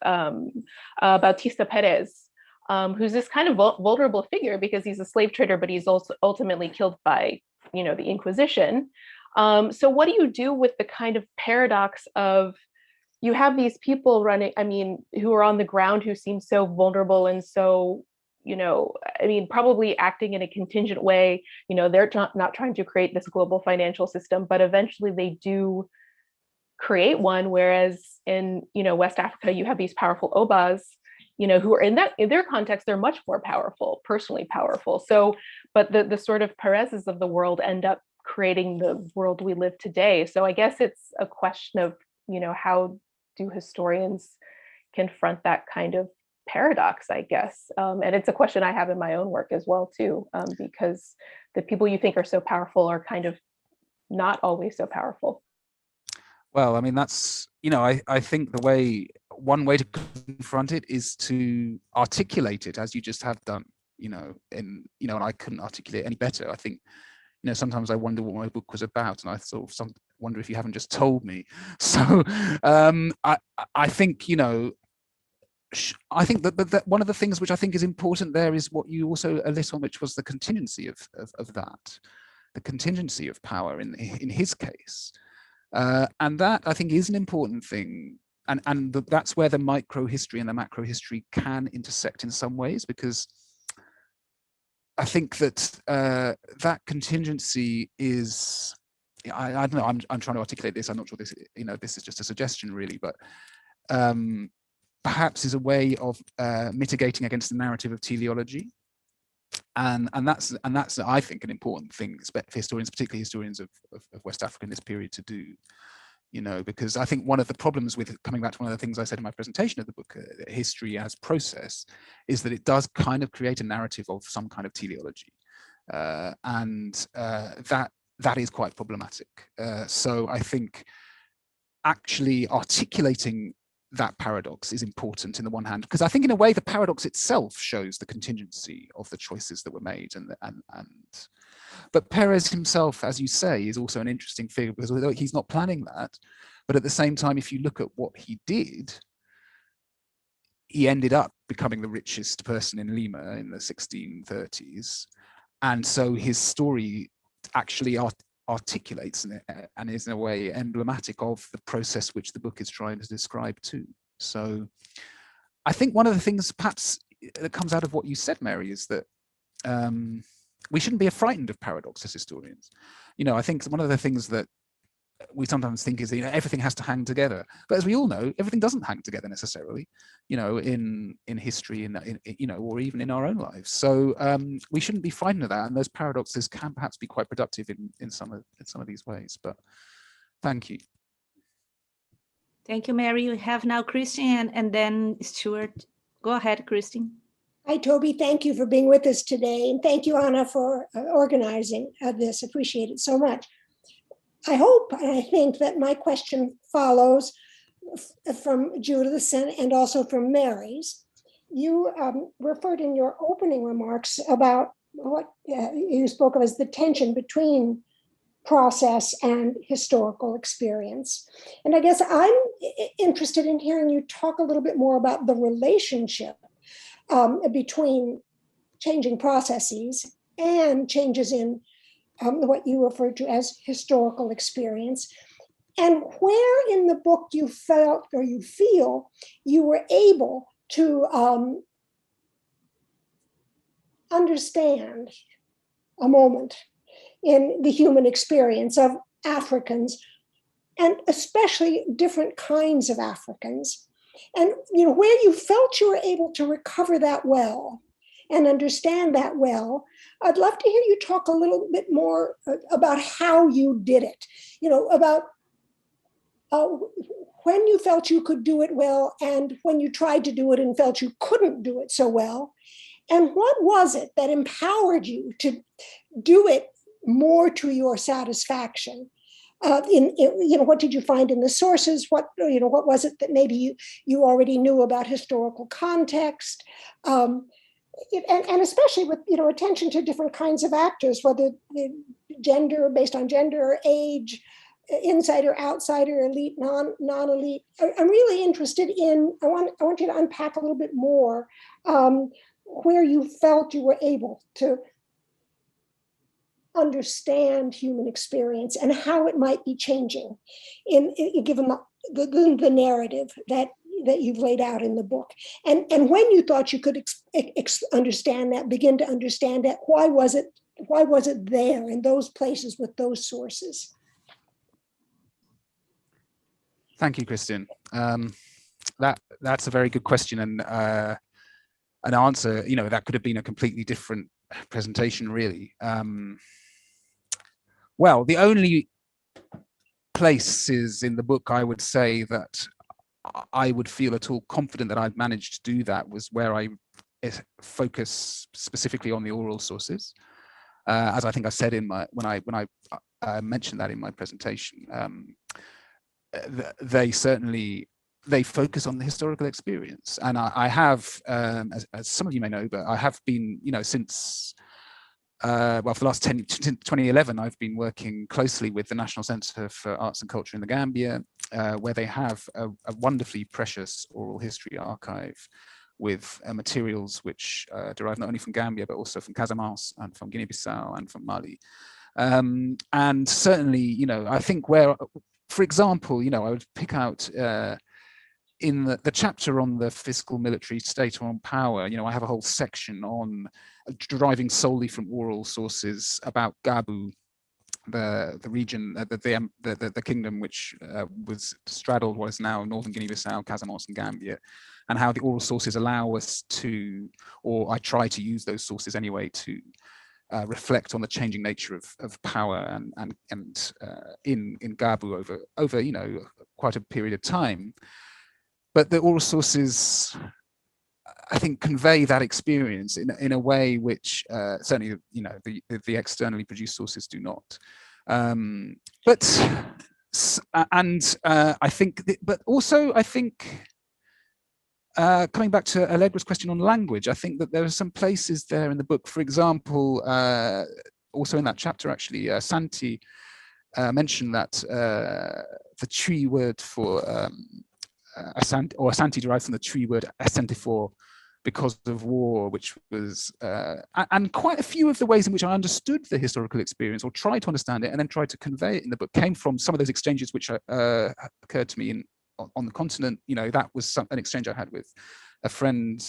Bautista Perez, who's this kind of vulnerable figure because he's a slave trader, but he's also ultimately killed by, the Inquisition. So what do you do with the kind of paradox of you have these people running, who are on the ground, who seem so vulnerable and so, probably acting in a contingent way. They're not trying to create this global financial system, but eventually they do create one. Whereas in, West Africa, you have these powerful Obas, who are in their context, they're much more powerful, personally powerful. So, but the sort of Perez's of the world end up creating the world we live today. So I guess it's a question of, how do historians confront that kind of paradox, I guess. And it's a question I have in my own work as well, too, because the people you think are so powerful are kind of not always so powerful. Well, I mean, that's, I think one way to confront it is to articulate it as you just have done, and I couldn't articulate any better. I think, sometimes I wonder what my book was about, and I sort of wonder if you haven't just told me. So I think, I think that one of the things which I think is important there is what you also lit on, which was the contingency of that, the contingency of power in his case. And that, I think, is an important thing. And that's where the micro history and the macro history can intersect in some ways, because I think that that contingency is, I don't know, I'm trying to articulate this. I'm not sure this, this is just a suggestion really, but perhaps is a way of mitigating against the narrative of teleology. And that's I think an important thing for historians, particularly historians of West Africa in this period, to do. You know, because I think one of the problems with, coming back to one of the things I said in my presentation of the book, History as Process, is that it does kind of create a narrative of some kind of teleology, and that is quite problematic. So I think actually articulating that paradox is important in the one hand, because I think in a way the paradox itself shows the contingency of the choices that were made, but Perez himself, as you say, is also an interesting figure, because although he's not planning that, but at the same time, if you look at what he did, he ended up becoming the richest person in Lima in the 1630s, and so his story actually articulates and is in a way emblematic of the process which the book is trying to describe too. So I think one of the things perhaps that comes out of what you said, Mary, is that we shouldn't be frightened of paradox as historians. You know, I think one of the things that we sometimes think is, you know, everything has to hang together, but as we all know, everything doesn't hang together necessarily, you know, in history, in you know, or even in our own lives. So we shouldn't be frightened of that, and those paradoxes can perhaps be quite productive in some of these ways. But thank you. Thank you, Mary. We have now Christian and then Stuart. Go ahead, Christine. Hi, Toby. Thank you for being with us today. And thank you, Anna, for organizing this. Appreciate it so much. I hope and I think that my question follows from Judith's and also from Mary's. You referred in your opening remarks about what you spoke of as the tension between process and historical experience. And I guess I'm interested in hearing you talk a little bit more about the relationship between changing processes and changes in what you referred to as historical experience, and where in the book you felt or you feel you were able to understand a moment in the human experience of Africans, and especially different kinds of Africans, and you know where you felt you were able to recover that well and understand that well. I'd love to hear you talk a little bit more about how you did it, you know, about when you felt you could do it well and when you tried to do it and felt you couldn't do it so well. And what was it that empowered you to do it more to your satisfaction? You know, what did you find in the sources? What was it that maybe you already knew about historical context? And especially with, you know, attention to different kinds of actors, whether gender, based on gender, age, insider, outsider, elite, non-elite. I'm really interested in, I want you to unpack a little bit more where you felt you were able to understand human experience and how it might be changing given the narrative that you've laid out in the book. And when you thought you could understand that, begin to understand that, why was it there in those places with those sources? Thank you, Christian. That's a very good question, and an answer, you know, that could have been a completely different presentation, really. Well, the only places in the book I would say that I would feel at all confident that I'd managed to do that was where I focus specifically on the oral sources, as I think I said when I mentioned that in my presentation. They focus on the historical experience, and I have, as some of you may know, but I have been, you know, since for the last 2011, I've been working closely with the National Centre for Arts and Culture in the Gambia, where they have a wonderfully precious oral history archive with materials which derive not only from Gambia, but also from Casamance and from Guinea-Bissau and from Mali. And certainly, you know, I think where, for example, you know, I would pick out in the chapter on the fiscal military state or on power, you know, I have a whole section on deriving solely from oral sources about Gabu, the region, the kingdom which was straddled what is now northern Guinea-Bissau, Casamance, and Gambia, and how the oral sources allow us to, or I try to use those sources anyway, to reflect on the changing nature of power and in Gabu over quite a period of time. But the oral sources, I think, convey that experience in a way which certainly the externally produced sources do not. I think, but also I think, coming back to Allegra's question on language, I think that there are some places there in the book, for example, also in that chapter actually, Santi mentioned that the Twi word for Asante derives from the Twi word asentifor, because of war, which was, and quite a few of the ways in which I understood the historical experience or tried to understand it and then tried to convey it in the book came from some of those exchanges which occurred to me on the continent. That was an exchange I had with a friend,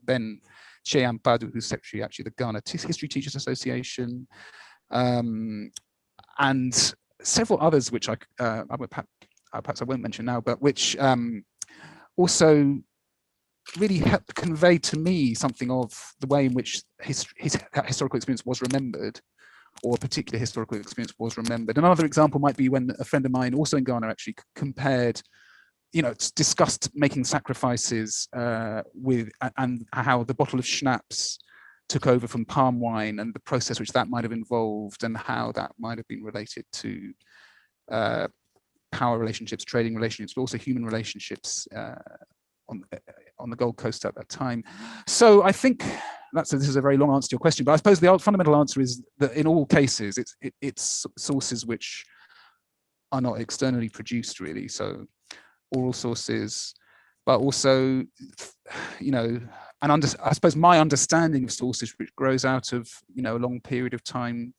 Ben Cheampadu, who's secretary actually the Ghana History Teachers Association, and several others which perhaps I won't mention now, but which also really helped convey to me something of the way in which his historical experience was remembered, or a particular historical experience was remembered. Another example might be when a friend of mine, also in Ghana, actually compared, discussed making sacrifices with, and how the bottle of schnapps took over from palm wine and the process which that might have involved, and how that might have been related to power relationships, trading relationships, but also human relationships on the Gold Coast at that time. So I think this is a very long answer to your question, but I suppose the fundamental answer is that in all cases, it's sources which are not externally produced, really. So oral sources, but also, and I suppose my understanding of sources, which grows out of a long period of time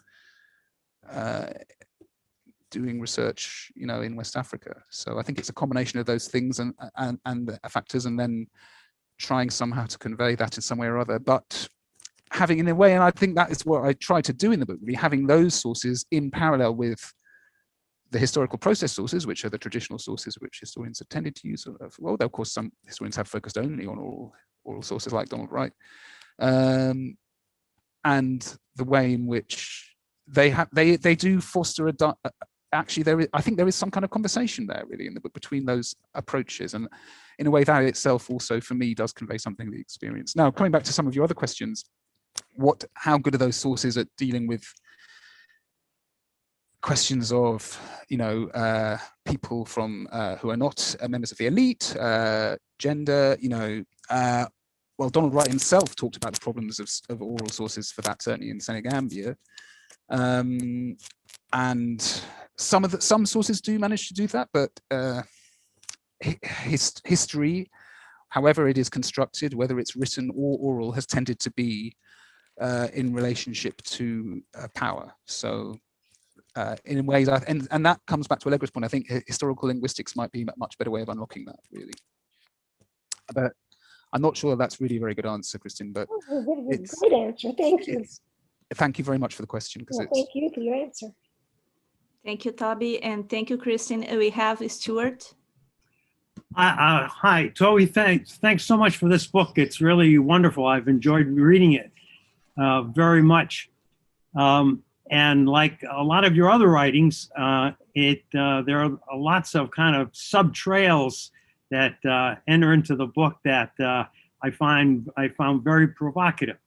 doing research, in West Africa. So I think it's a combination of those things and factors, and then trying somehow to convey that in some way or other, but having in a way, and I think that is what I try to do in the book, really, having those sources in parallel with the historical process sources, which are the traditional sources which historians have tended to use. Well, of course, some historians have focused only on oral sources like Donald Wright, and the way in which they do foster actually, I think there is some kind of conversation there, really, in the book between those approaches, and in a way that itself also, for me, does convey something of the experience. Now, coming back to some of your other questions, how good are those sources at dealing with questions of, people from who are not members of the elite, gender, well, Donald Wright himself talked about the problems of oral sources for that, certainly in Senegambia. And some sources do manage to do that, but history, however it is constructed, whether it's written or oral, has tended to be in relationship to power. So in ways, and that comes back to Allegra's point, I think historical linguistics might be a much better way of unlocking that, really. But I'm not sure that's really a very good answer, Kristin, but it's a great answer. Thank you. Thank you very much for the question. Well, thank you for your answer. Thank you, Toby, and thank you, Kristin. We have Stuart. Hi, Toby. Thanks so much for this book. It's really wonderful. I've enjoyed reading it very much. And like a lot of your other writings, there are lots of kind of sub-trails that enter into the book that I found very provocative.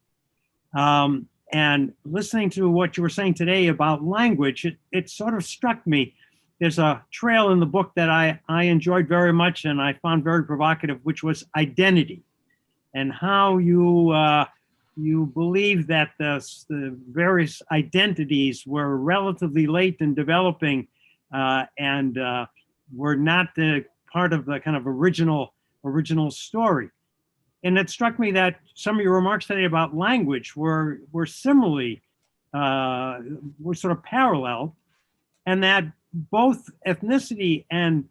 And listening to what you were saying today about language, it sort of struck me. There's a trail in the book that I enjoyed very much and I found very provocative, which was identity, and how you believe that the various identities were relatively late in developing and were not part of the kind of original story. And it struck me that some of your remarks today about language were similarly, were sort of parallel, and that both ethnicity and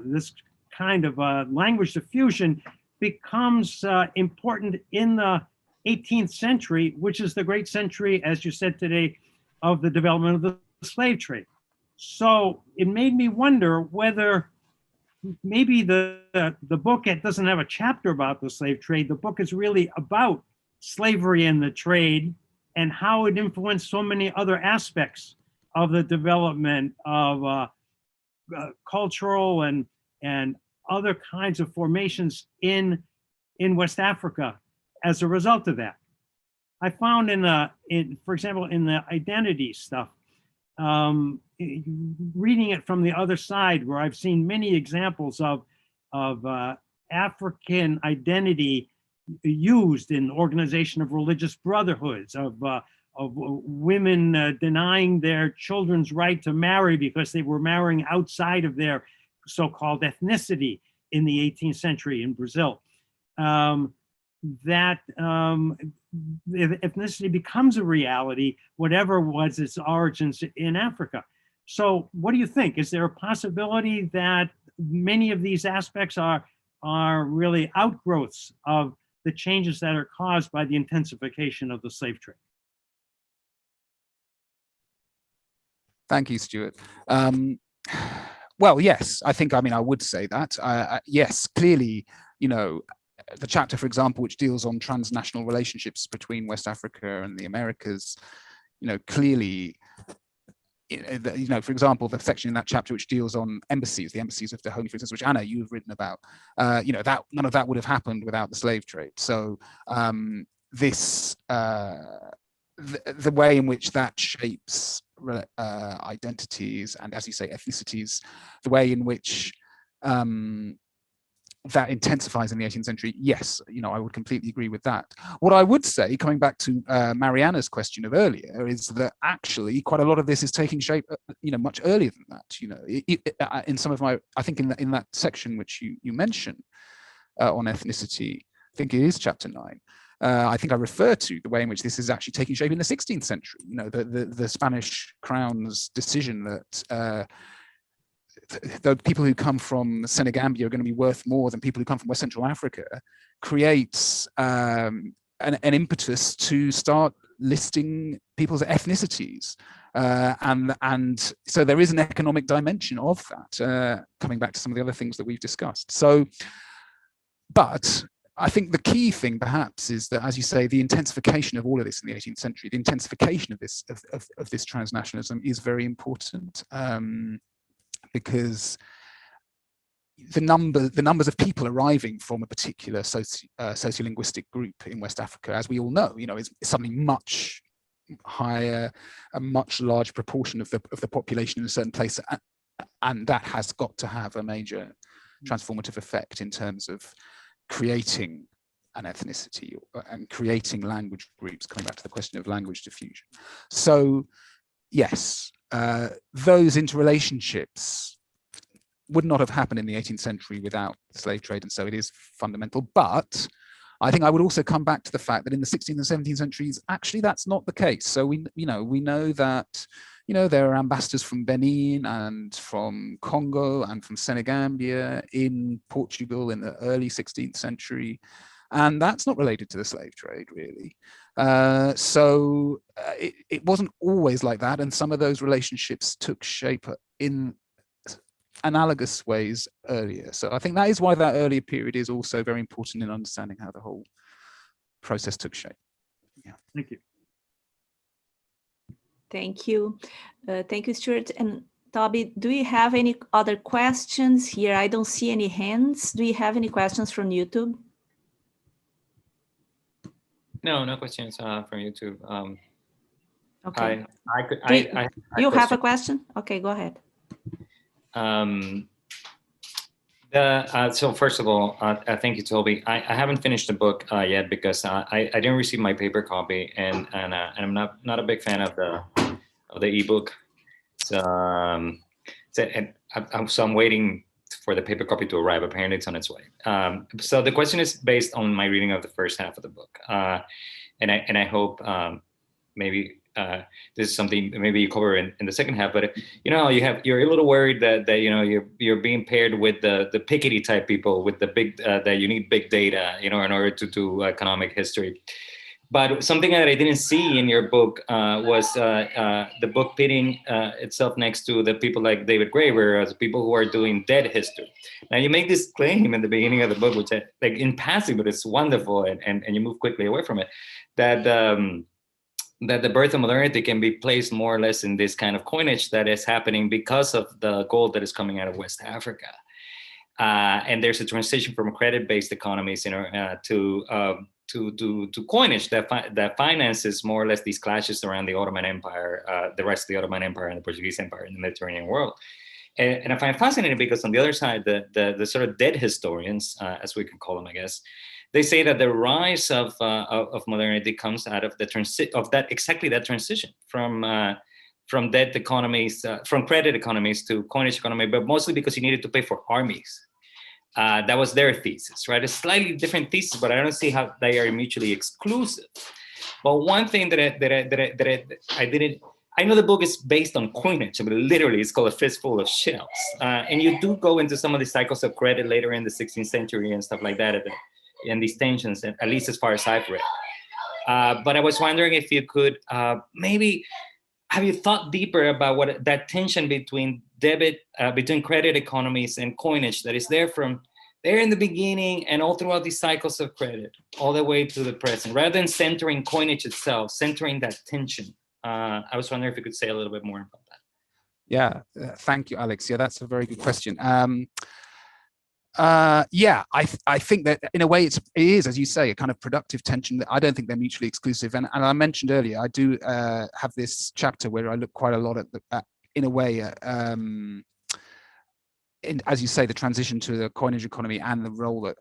this kind of language diffusion becomes important in the 18th century, which is the great century, as you said today, of the development of the slave trade. So it made me wonder whether maybe the book, it doesn't have a chapter about the slave trade. The book is really about slavery and the trade and how it influenced so many other aspects of the development of cultural and other kinds of formations in West Africa as a result of that. I found for example, in the identity stuff, reading it from the other side, where I've seen many examples of African identity used in organization of religious brotherhoods, of women denying their children's right to marry because they were marrying outside of their so-called ethnicity in the 18th century in Brazil. That ethnicity becomes a reality, whatever was its origins in Africa. So what do you think? Is there a possibility that many of these aspects are really outgrowths of the changes that are caused by the intensification of the slave trade? Thank you, Stuart. Well, yes, I would say that. Yes, clearly, the chapter, for example, which deals on transnational relationships between West Africa and the Americas, clearly, for example, the section in that chapter which deals on embassies, the embassies of Dahomey, for instance, which Anna, you've written about, that none of that would have happened without the slave trade. So the way in which that shapes identities and, as you say, ethnicities, the way in which that intensifies in the 18th century, yes, I would completely agree with that. What I would say, coming back to Mariana's question of earlier, is that actually quite a lot of this is taking shape, much earlier than that. In some of my, I think in that section which you mentioned on ethnicity, I think it is chapter 9. I think I refer to the way in which this is actually taking shape in the 16th century. The Spanish crown's decision that the people who come from Senegambia are going to be worth more than people who come from West Central Africa creates an impetus to start listing people's ethnicities. And so there is an economic dimension of that, coming back to some of the other things that we've discussed. But I think the key thing perhaps is that, as you say, the intensification of all of this in the 18th century, the intensification of this transnationalism is very important. Because the numbers of people arriving from a particular sociolinguistic group in West Africa, as we all know, is something much higher, a much larger proportion of the population in a certain place, and that has got to have a major transformative effect in terms of creating an ethnicity and creating language groups, coming back to the question of language diffusion. So yes, those interrelationships would not have happened in the 18th century without the slave trade, and so it is fundamental. But I think I would also come back to the fact that in the 16th and 17th centuries, actually that's not the case. So we know that there are ambassadors from Benin and from Congo and from Senegambia in Portugal in the early 16th century, and that's not related to the slave trade, really. So it wasn't always like that, and some of those relationships took shape in analogous ways earlier. So I think that is why that earlier period is also very important in understanding how the whole process took shape. Yeah. Thank you. Thank you. Thank you, Stuart. And Toby, do you have any other questions here? I don't see any hands. Do you have any questions from YouTube? No questions from YouTube. Okay. I you have a question? Okay, go ahead. So first of all, thank you, Toby. I haven't finished the book yet because I didn't receive my paper copy, and I'm not a big fan of the ebook. So I'm waiting for the paper copy to arrive. Apparently, it's on its way. So the question is based on my reading of the first half of the book, and I hope maybe this is something maybe you cover in the second half. But you're a little worried that you're being paired with the Piketty type people with the big that you need big data in order to do economic history. But something that I didn't see in your book was the book pitting itself next to the people like David Graeber as people who are doing dead history. Now you make this claim in the beginning of the book, which I, like in passing, but it's wonderful, and you move quickly away from it, that that the birth of modernity can be placed more or less in this kind of coinage that is happening because of the gold that is coming out of West Africa. And there's a transition from credit-based economies, to coinage that finances more or less these clashes around the Ottoman Empire, the rest of the Ottoman Empire and the Portuguese Empire in the Mediterranean world. And I find it fascinating because on the other side, the sort of dead historians, as we can call them, I guess, they say that the rise of modernity comes out of that transition from dead economies, from credit economies to coinage economy, but mostly because you needed to pay for armies. That was their thesis, right? A slightly different thesis, but I don't see how they are mutually exclusive. But one thing I know the book is based on coinage, but literally it's called A Fistful of Shells. And you do go into some of the cycles of credit later in the 16th century and stuff like that, and these tensions, at least as far as I've read. But I was wondering if you could maybe, have you thought deeper about what that tension between between credit economies and coinage that is there from there in the beginning and all throughout these cycles of credit, all the way to the present, rather than centering coinage itself, centering that tension? I was wondering if you could say a little bit more about that. Yeah, thank you, Alex. Yeah, that's a very good question. Yeah, I think that in a way it is, as you say, a kind of productive tension. That I don't think they're mutually exclusive. And I mentioned earlier, I do have this chapter where I look quite a lot at in a way, as you say, the transition to the coinage economy and the role that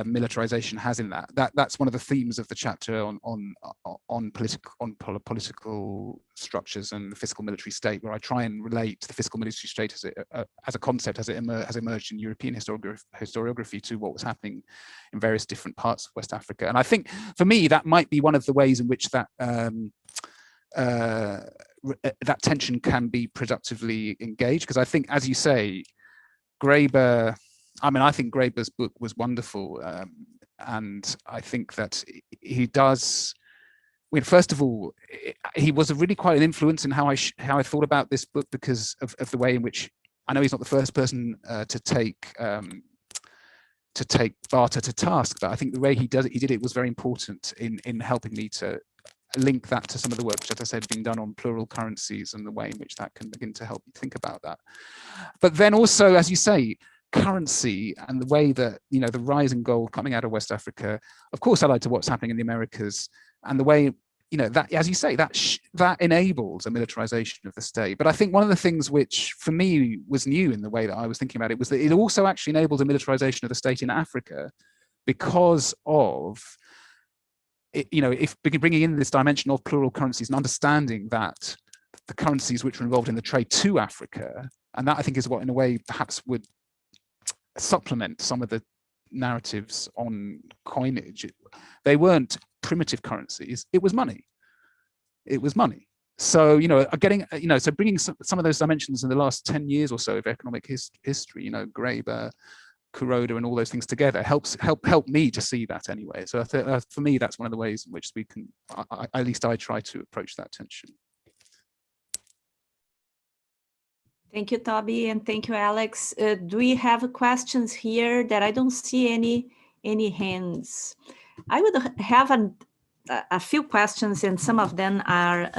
militarization has in that. That's one of the themes of the chapter on political structures and the fiscal military state, where I try and relate the fiscal military state as a concept as it has emerged in European historiography to what was happening in various different parts of West Africa. And I think for me that might be one of the ways in which that that tension can be productively engaged, because I think, as you say, Graeber, I think Graeber's book was wonderful, and I think that he does. First of all, he was really quite an influence in how I thought about this book, because of the way in which, I know he's not the first person to take Barter to task, but I think the way he did it was very important in helping me to link that to some of the work which, as I said, had been done on plural currencies and the way in which that can begin to help you think about that. But then also, as you say, currency and the way that, the rise in gold coming out of West Africa, of course, allied to what's happening in the Americas, and the way, that, as you say, that enables a militarization of the state. But I think one of the things which, for me, was new in the way that I was thinking about it was that it also actually enabled a militarization of the state in Africa because of, if bringing in this dimension of plural currencies and understanding that the currencies which were involved in the trade to Africa, and that I think is what in a way perhaps would supplement some of the narratives on coinage. They weren't primitive currencies, it was money. So, so bringing some of those dimensions in the last 10 years or so of economic history, Graeber, Kuroda and all those things together help me to see that anyway. So for me, that's one of the ways in which we can, at least I try to approach that tension. Thank you, Toby, and thank you, Alex. Do we have questions here? That I don't see any hands. I would have a few questions, and some of them are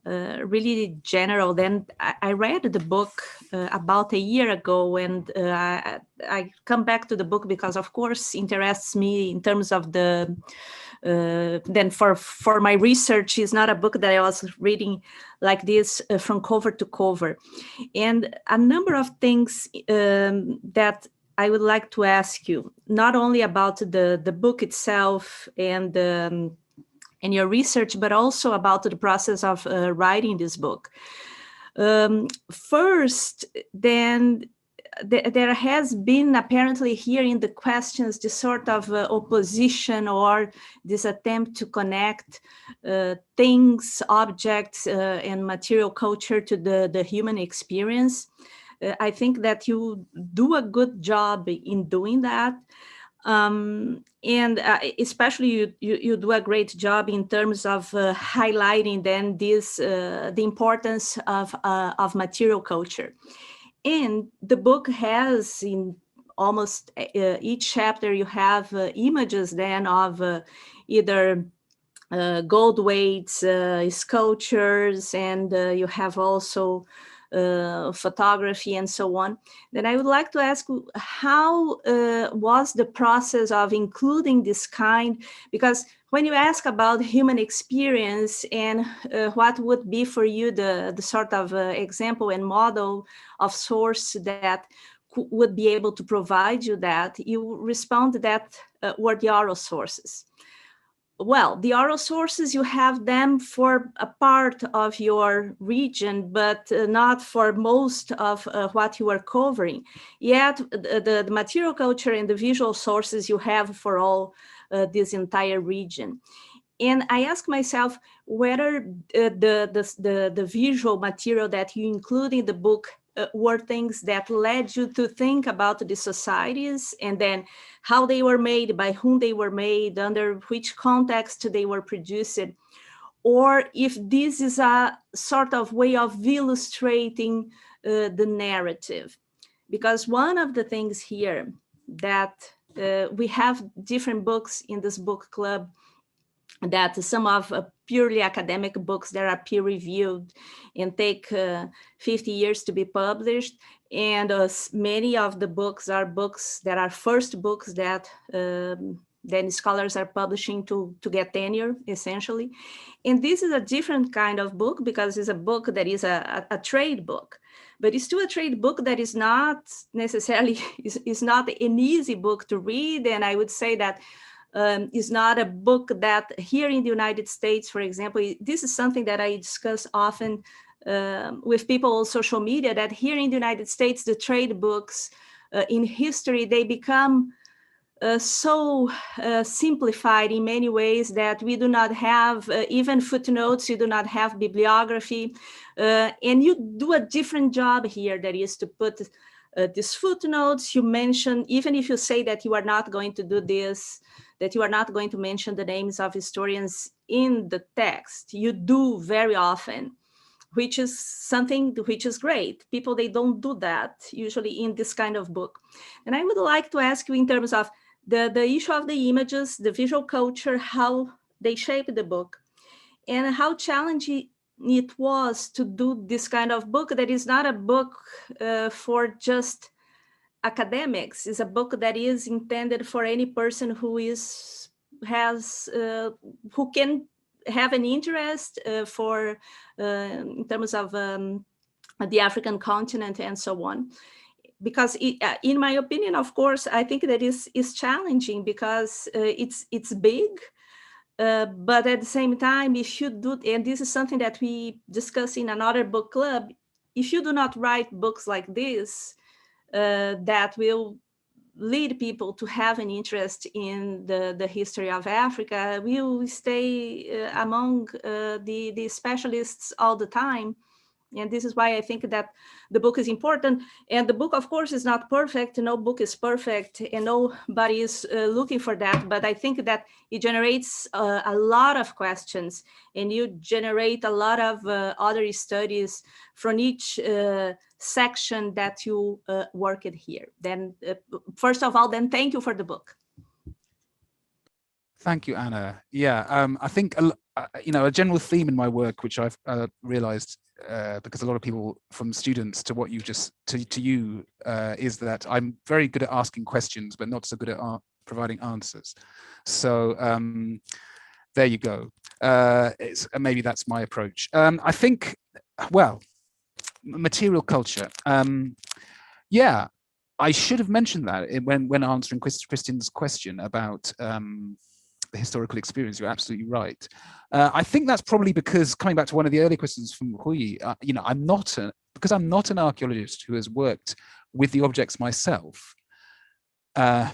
really general. Then I read the book about a year ago, and I come back to the book because, of course, interests me in terms of the. Then for my research, is not a book that I was reading like this from cover to cover, and a number of things that I would like to ask you, not only about the book itself and your research, but also about the process of writing this book. First, then, there has been apparently here in the questions this sort of opposition or this attempt to connect things, objects, and material culture to the human experience. I think that you do a good job in doing that. And especially you do a great job in terms of highlighting then this the importance of material culture. And the book has in almost each chapter you have images then of either gold weights, sculptures, and you have also photography and so on. Then I would like to ask, how was the process of including this kind? Because when you ask about human experience and what would be for you the sort of example and model of source that would be able to provide you that, you respond that were the oral sources. Well, the oral sources, you have them for a part of your region, but not for most of what you are covering. Yet the material culture and the visual sources you have for all this entire region. And I ask myself whether the visual material that you include in the book were things that led you to think about the societies and then how they were made, by whom they were made, under which context they were produced, or if this is a sort of way of illustrating the narrative. Because one of the things here that we have different books in this book club, that some of purely academic books that are peer-reviewed and take 50 years to be published. And many of the books are books that are first books that then scholars are publishing to get tenure, essentially. And this is a different kind of book because it's a book that is a trade book. But it's still a trade book that is not necessarily, is not an easy book to read. And I would say that is not a book that here in the United States, for example, this is something that I discuss often with people on social media, that here in the United States, the trade books in history, they become so simplified in many ways that we do not have even footnotes, you do not have bibliography, and you do a different job here, that is to put these footnotes. You mention, even if you say that you are not going to do this, that you are not going to mention the names of historians in the text, you do very often, which is something which is great. People, they don't do that usually in this kind of book. And I would like to ask you in terms of the issue of the images, the visual culture, how they shape the book, and how challenging it was to do this kind of book that is not a book for just academics. Is a book that is intended for any person who who can have an interest for in terms of the African continent and so on. Because in my opinion, of course, I think that is challenging because it's big. But at the same time, if you do, and this is something that we discuss in another book club, if you do not write books like this, that will lead people to have an interest in the history of Africa, we will stay among the specialists all the time. And this is why I think that the book is important. And the book, of course, is not perfect. No book is perfect, and nobody is looking for that. But I think that it generates a lot of questions, and you generate a lot of other studies from each section that you work it here. Then, first of all, then thank you for the book. Thank you, Anna. Yeah, I think a general theme in my work, which I've realized because a lot of people, from students to what you've just to you, is that I'm very good at asking questions, but not so good at providing answers. So there you go. Maybe that's my approach. I think, well, material culture. Yeah, I should have mentioned that when answering Christian's question about the historical experience. You're absolutely right. I think that's probably because, coming back to one of the early questions from Rui, because I'm not an archaeologist who has worked with the objects myself. I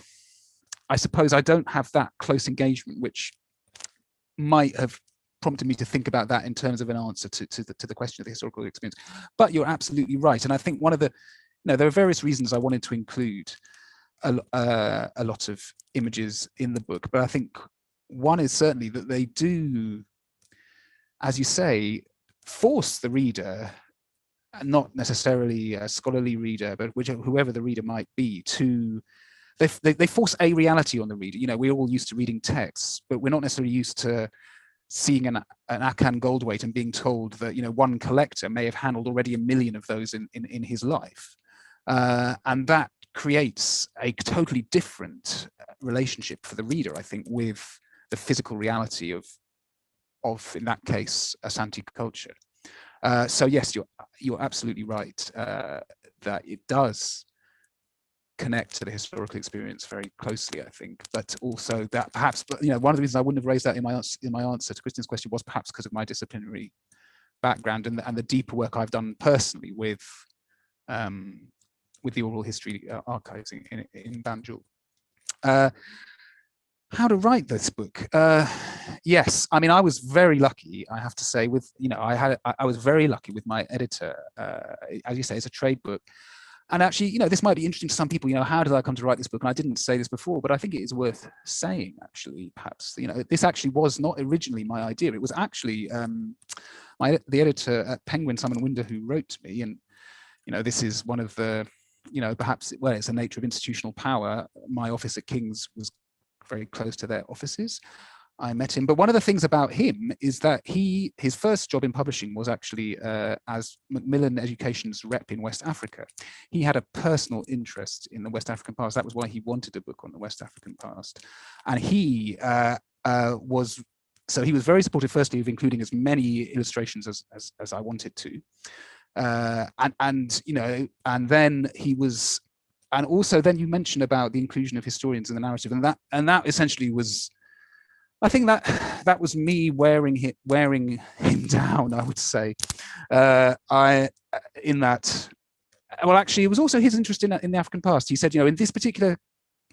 suppose I don't have that close engagement, which might have prompted me to think about that in terms of an answer to the question of the historical experience. But you're absolutely right, and I think one of the, there are various reasons I wanted to include a lot of images in the book, but I think one is certainly that they do, as you say, force the reader, not necessarily a scholarly reader, but whoever the reader might be, to they force a reality on the reader. You know, we're all used to reading texts, but we're not necessarily used to seeing an Akan Goldwait and being told that, you know, one collector may have handled already 1 million of those in his life, and that creates a totally different relationship for the reader, I think, with the physical reality of in that case, Asante culture. So yes, you're absolutely right that it does connect to the historical experience very closely, I think, but also that perhaps, you know, one of the reasons I wouldn't have raised that in my answer to Christian's question was perhaps because of my disciplinary background and the deeper work I've done personally with the oral history archives in Banjul. How to write this book? Yes, I mean, I was very lucky, I have to say, with, you know, I was very lucky with my editor. As you say, it's a trade book. And actually, you know, this might be interesting to some people, you know, how did I come to write this book? And I didn't say this before, but I think it is worth saying, actually, perhaps, you know, this actually was not originally my idea. It was actually the editor at Penguin, Simon Winder, who wrote to me. And, you know, this is one of the, you know, perhaps, well, it's the nature of institutional power. My office at King's was very close to their offices. I met him, but one of the things about him is that his first job in publishing was actually as Macmillan Education's rep in West Africa. He had a personal interest in the West African past. That was why he wanted a book on the West African past. And he was very supportive, firstly, of including as many illustrations as I wanted to. And you know, and then he was, and also then you mentioned about the inclusion of historians in the narrative, and that essentially was, I think that was me wearing him down, I would say. In that, well, actually, it was also his interest in the African past. He said, you know, in this particular,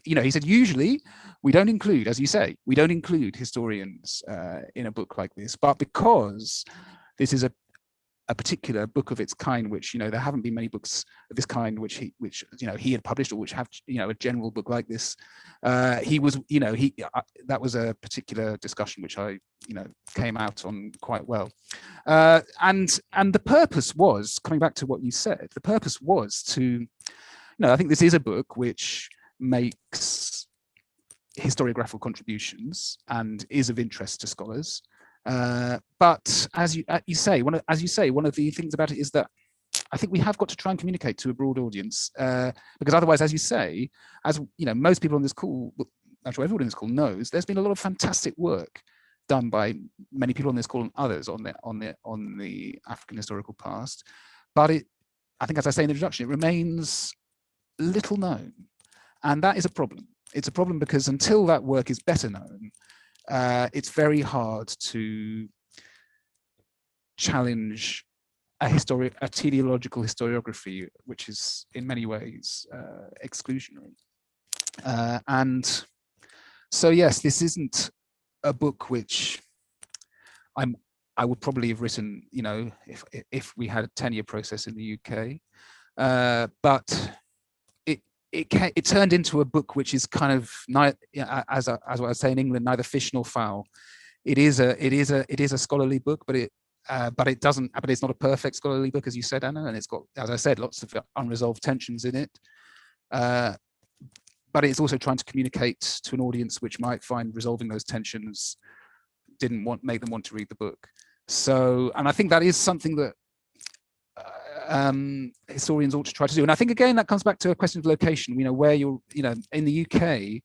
you know, he said, usually we don't include, as you say, we don't include historians in a book like this, but because this is a particular book of its kind, which, you know, there haven't been many books of this kind which you know, he had published, or which have, you know, a general book like this. He was, you know, that was a particular discussion which I, you know, came out on quite well. And the purpose was, coming back to what you said, the purpose was to, you know, I think this is a book which makes historiographical contributions and is of interest to scholars. But as you say, one of the things about it is that I think we have got to try and communicate to a broad audience, because otherwise, as you say, as you know, most people on this call, actually everyone in this call knows, there's been a lot of fantastic work done by many people on this call and others on the African historical past, but I think, as I say in the introduction, it remains little known, and that is a problem. It's a problem because until that work is better known, it's very hard to challenge a teleological historiography, which is in many ways exclusionary. And so, yes, this isn't a book which I would probably have written, you know, if we had a 10-year process in the UK, but it turned into a book which is kind of, as I was saying in England, neither fish nor fowl. It is a scholarly book, but it's not a perfect scholarly book, as you said, Anna, and it's got, as I said, lots of unresolved tensions in it. But it's also trying to communicate to an audience which might find resolving those tensions didn't make them want to read the book. So, and I think that is something that historians ought to try to do. And I think, again, that comes back to a question of location, you know, where you're, you know, in the UK,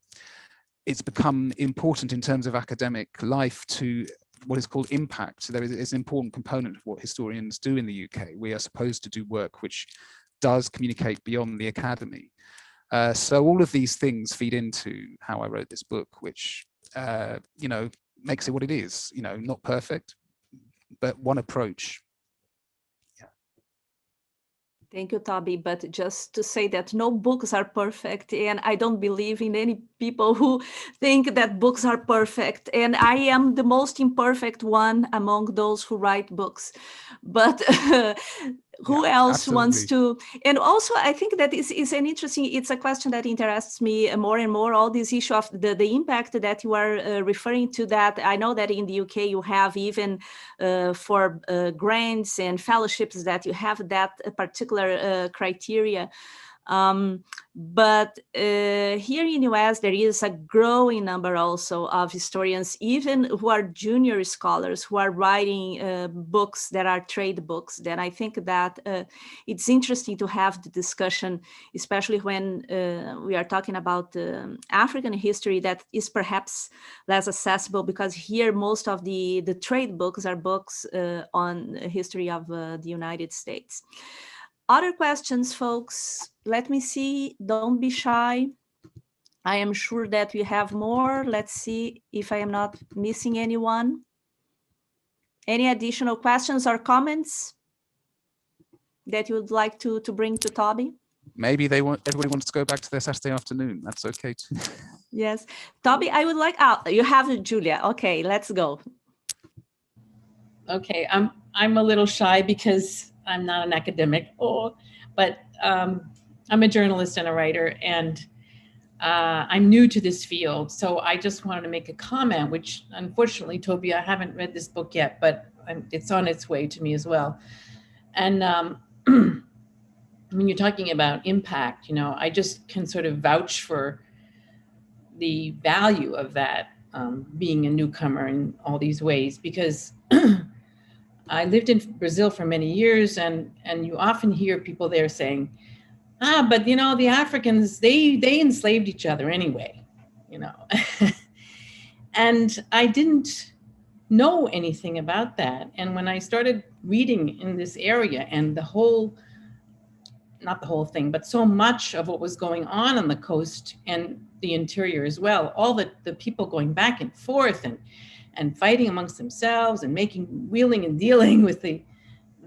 it's become important in terms of academic life to what is called impact. So there is an important component of what historians do in the UK. We are supposed to do work which does communicate beyond the academy. So all of these things feed into how I wrote this book, which, you know, makes it what it is, you know, not perfect, but one approach. Thank you, Toby. But just to say that no books are perfect, and I don't believe in any people who think that books are perfect. And I am the most imperfect one among those who write books. But who else wants to? And also, I think that is an interesting, it's a question that interests me more and more, all this issue of the impact that you are referring to. That I know that in the UK you have even for grants and fellowships that you have that particular criteria. But here in US, there is a growing number also of historians, even who are junior scholars, who are writing books that are trade books. Then I think that it's interesting to have the discussion, especially when we are talking about African history that is perhaps less accessible, because here most of the trade books are books on history of the United States. Other questions, folks? Let me see. Don't be shy. I am sure that we have more. Let's see if I am not missing anyone. Any additional questions or comments that you would like to bring to Toby? Maybe everybody wants to go back to their Saturday afternoon. That's okay too. Yes. Toby, I would like, you have Julia. Okay, let's go. Okay, I'm a little shy because I'm not an academic, but I'm a journalist and a writer, and I'm new to this field. So I just wanted to make a comment, which unfortunately, Toby, I haven't read this book yet, but it's on its way to me as well. And when you're talking about impact, I just can sort of vouch for the value of that, being a newcomer in all these ways, because I lived in Brazil for many years, and you often hear people there saying, but the Africans, they enslaved each other anyway, and I didn't know anything about that. And when I started reading in this area and not the whole thing, but so much of what was going on the coast and the interior as well, all the people going back and forth and fighting amongst themselves and wheeling and dealing with the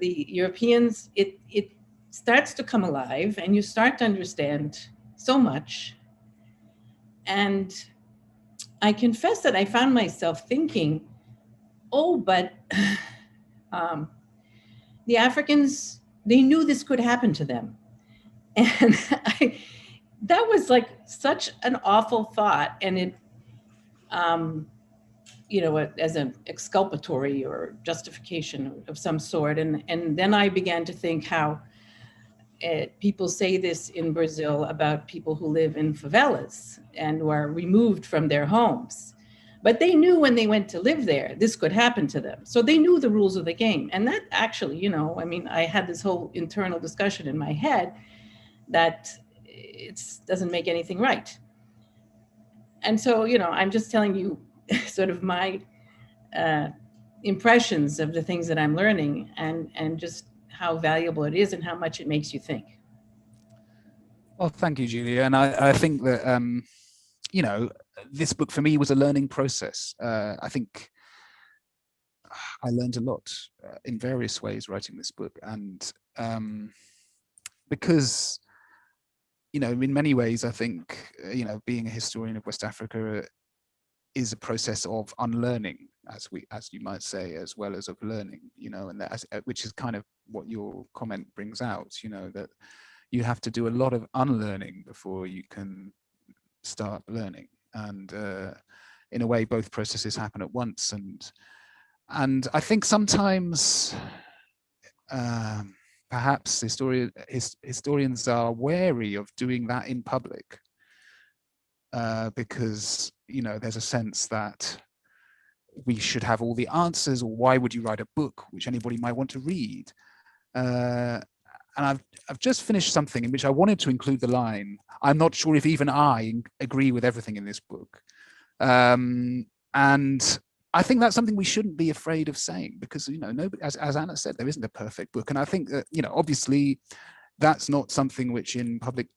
Europeans, it starts to come alive, and you start to understand so much. And I confess that I found myself thinking, but the Africans, they knew this could happen to them. And that was like such an awful thought. And it, as an exculpatory or justification of some sort. And then I began to think how people say this in Brazil about people who live in favelas and who are removed from their homes. But they knew when they went to live there, this could happen to them. So they knew the rules of the game. And that actually, I had this whole internal discussion in my head that it doesn't make anything right. And so, I'm just telling you sort of my impressions of the things that I'm learning, and just how valuable it is and how much it makes you think. Well, thank you, Julia. And I think that, this book for me was a learning process. I think I learned a lot in various ways writing this book. And because, in many ways, I think, being a historian of West Africa is a process of unlearning, as you might say, as well as of learning, and which is kind of what your comment brings out, that you have to do a lot of unlearning before you can start learning. And in a way, both processes happen at once. And I think sometimes perhaps historians are wary of doing that in public, because there's a sense that we should have all the answers, or why would you write a book which anybody might want to read? And I've just finished something in which I wanted to include the line, I'm not sure if even I agree with everything in this book. And I think that's something we shouldn't be afraid of saying, because nobody, as Anna said, there isn't a perfect book. And I think that obviously that's not something which in public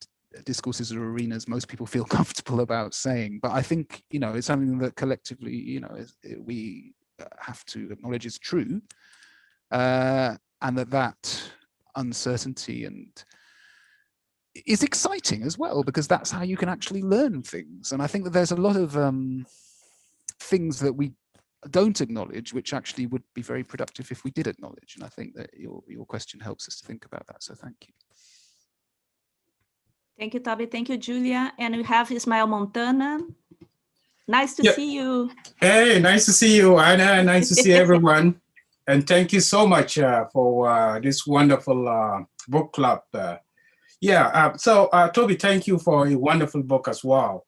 discourses or arenas most people feel comfortable about saying. But I think it's something that collectively we have to acknowledge is true, and that uncertainty and is exciting as well, because that's how you can actually learn things. And I think that there's a lot of things that we don't acknowledge, which actually would be very productive if we did acknowledge. And I think that your question helps us to think about that. So thank you. Thank you, Toby. Thank you, Julia. And we have Ismael Montana. Nice to see you. Hey, nice to see you, Anna. Nice to see everyone. And thank you so much for this wonderful book club. Toby, thank you for a wonderful book as well.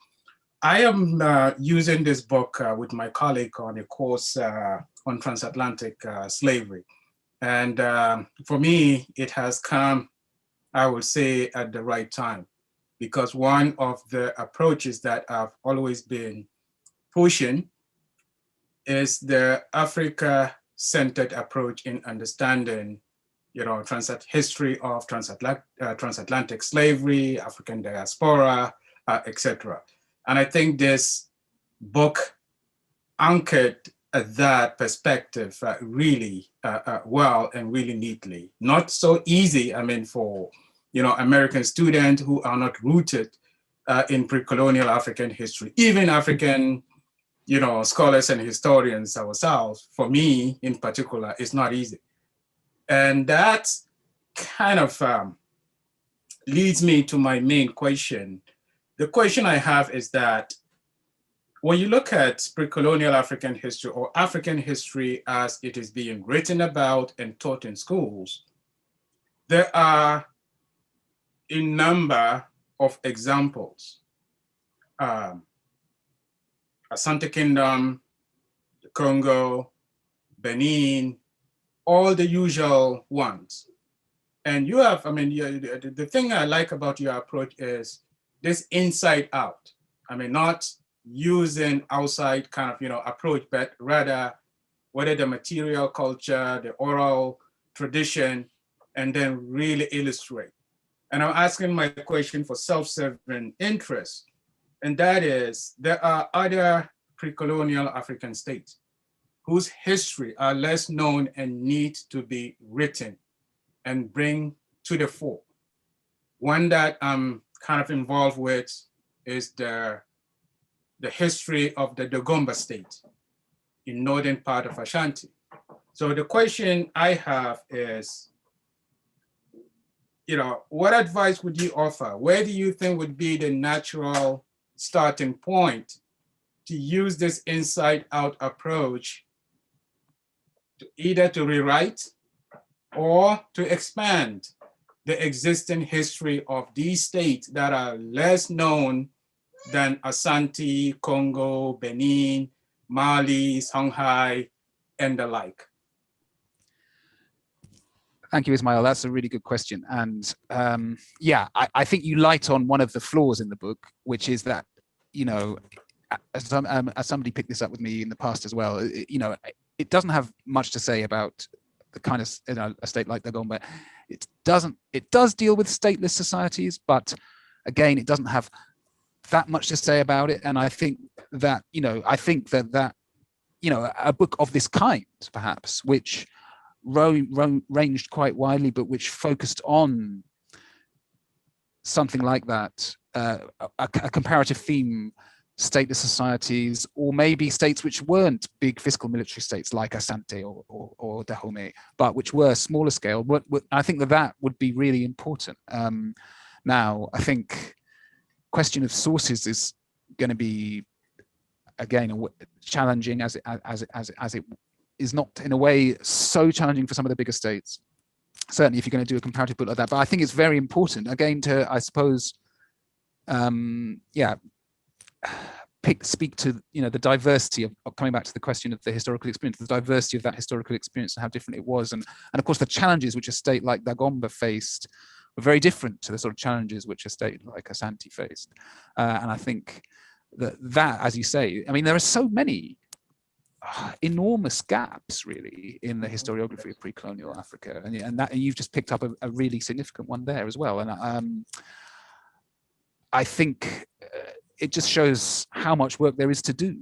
I am using this book with my colleague on a course on transatlantic slavery. And for me, it has come, I would say, at the right time, because one of the approaches that I've always been pushing is the Africa-centered approach in understanding, history of transatlantic slavery, African diaspora, etc. And I think this book anchored that perspective really well and really neatly. Not so easy, I mean, for American students who are not rooted in pre-colonial African history, even African scholars and historians ourselves, for me in particular, it's not easy. And that kind of leads me to my main question. The question I have is that when you look at pre-colonial African history or African history as it is being written about and taught in schools, there are a number of examples. Asante Kingdom, the Congo, Benin, all the usual ones. And you have, the thing I like about your approach is this inside out. Not using outside kind of, approach, but rather whether the material culture, the oral tradition, and then really illustrate. And I'm asking my question for self-serving interest. And that is, there are other pre-colonial African states whose history are less known and need to be written and bring to the fore. One that I'm kind of involved with is the history of the Dagomba state in northern part of Ashanti. So the question I have is, what advice would you offer? Where do you think would be the natural starting point to use this inside out approach to either to rewrite or to expand the existing history of these states that are less known than Asante, Congo, Benin, Mali, Songhai, and the like? Thank you, Ismail. That's a really good question. And I think you light on one of the flaws in the book, which is that, as somebody picked this up with me in the past as well, it doesn't have much to say about the kind of, a state like Dagomba. It does deal with stateless societies, but again, it doesn't have that much to say about it. And I think that, a book of this kind, perhaps, which ranged quite widely, but which focused on something like that, a comparative theme, stateless societies, or maybe states which weren't big fiscal military states like Asante or Dahomey, but which were smaller scale. I think that would be really important. Now, I think question of sources is going to be, again, challenging as it is not in a way so challenging for some of the bigger states. Certainly if you're going to do a comparative book like that, but I think it's very important, again, to, I suppose, speak to the diversity of coming back to the question of the historical experience, the diversity of that historical experience and how different it was, and of course the challenges which a state like Dagomba faced were very different to the sort of challenges which a state like Asante faced. And I think that, as you say, there are so many enormous gaps really in the historiography of pre-colonial Africa, and you've just picked up a really significant one there as well. And I think it just shows how much work there is to do,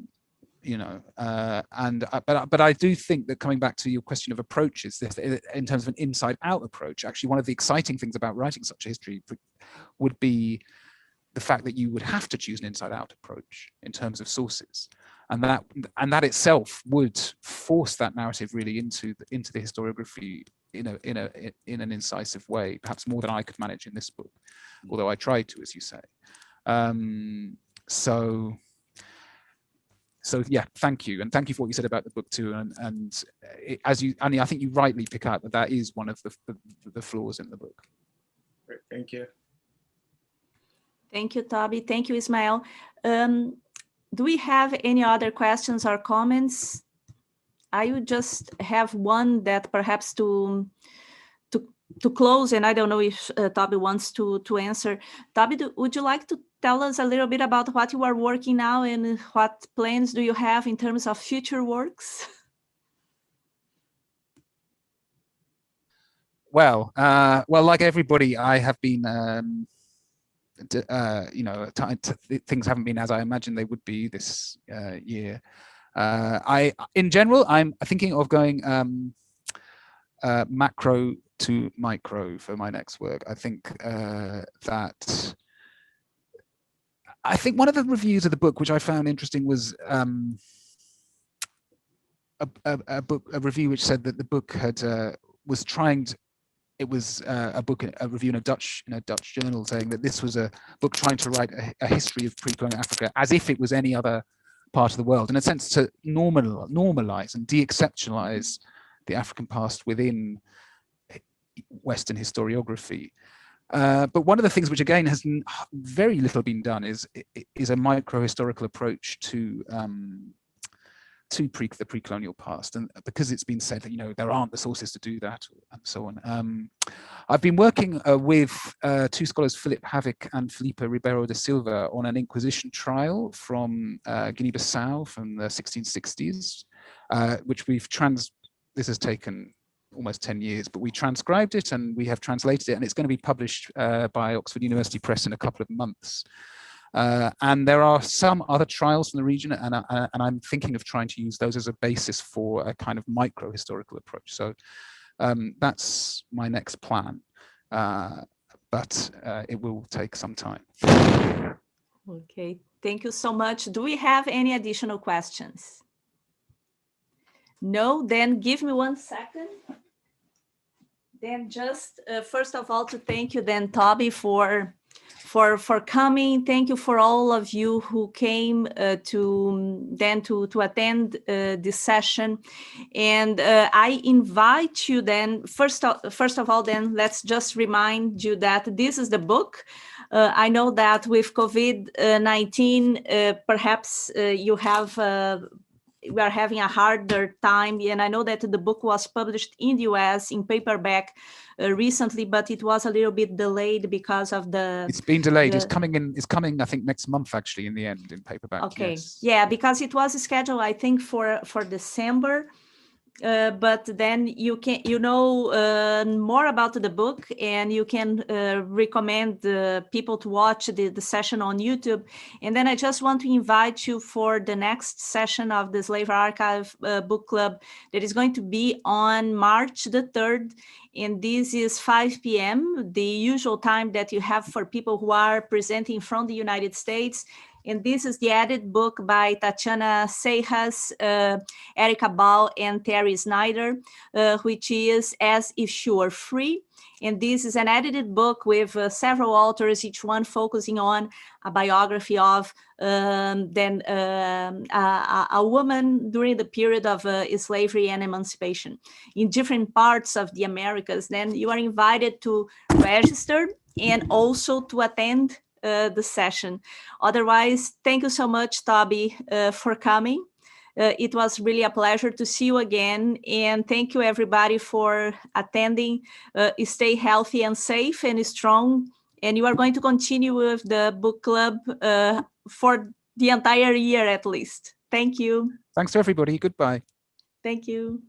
but I do think that, coming back to your question of approaches, in terms of an inside-out approach, actually one of the exciting things about writing such a history would be the fact that you would have to choose an inside-out approach in terms of sources. and that itself would force that narrative really into the historiography in an incisive way, perhaps more than I could manage in this book, although I tried to, as you say. So yeah, thank you, and thank you for what you said about the book too. And as you, Annie, I think you rightly pick out that is one of the flaws in the book. Great, thank you. Thank you, Toby. Thank you, Ismael. Do we have any other questions or comments? I would just have one that perhaps to close, and I don't know if Toby wants to answer. Toby, would you like to tell us a little bit about what you are working now and what plans do you have in terms of future works? Well, like everybody, I have been, things haven't been as I imagined they would be this year. In general, I'm thinking of going macro to micro for my next work. I think one of the reviews of the book, which I found interesting, was a review which said that the book had was trying to. It was a review in a Dutch journal saying that this was a book trying to write a history of pre-colonial Africa as if it was any other part of the world, in a sense to normalize and de-exceptionalize the African past within Western historiography. But one of the things which again has very little been done is a micro-historical approach to the pre-colonial past, and because it's been said that there aren't the sources to do that and so on. I've been working with two scholars, Philip Havik and Felipe Ribeiro da Silva, on an Inquisition trial from Guinea-Bissau from the 1660s, which this has taken almost 10 years, but we transcribed it and we have translated it, and it's going to be published by Oxford University Press in a couple of months. And there are some other trials in the region, and I'm thinking of trying to use those as a basis for a kind of micro-historical approach. So that's my next plan, but it will take some time. Okay, thank you so much. Do we have any additional questions? No, then give me 1 second. Then just first of all to thank you then, Toby, for coming. Thank you for all of you who came to attend this session. And I invite you then, first of all, then let's just remind you that this is the book. I know that with COVID-19, perhaps we are having a harder time, and I know that the book was published in the US in paperback recently, but it was a little bit delayed because of the. It's been delayed. It's coming, I think, next month actually in the end in paperback. Okay, yes. Yeah, because it was scheduled, I think, for December. But then you know more about the book, and you can recommend people to watch the session on YouTube. And then I just want to invite you for the next session of the Slaveryarchive book club that is going to be on March the 3rd. And this is 5 p.m., the usual time that you have for people who are presenting from the United States. And this is the added book by Tatiana Seijas, Erica Ball, and Terry Snyder, which is As If You Were Free. And this is an edited book with several authors, each one focusing on a biography of a woman during the period of slavery and emancipation in different parts of the Americas. Then you are invited to register and also to attend the session. Otherwise, thank you so much, Toby, for coming. It was really a pleasure to see you again, and thank you everybody for attending. Stay healthy and safe and strong, and you are going to continue with the book club for the entire year at least. Thank you. Thanks to everybody. Goodbye. Thank you.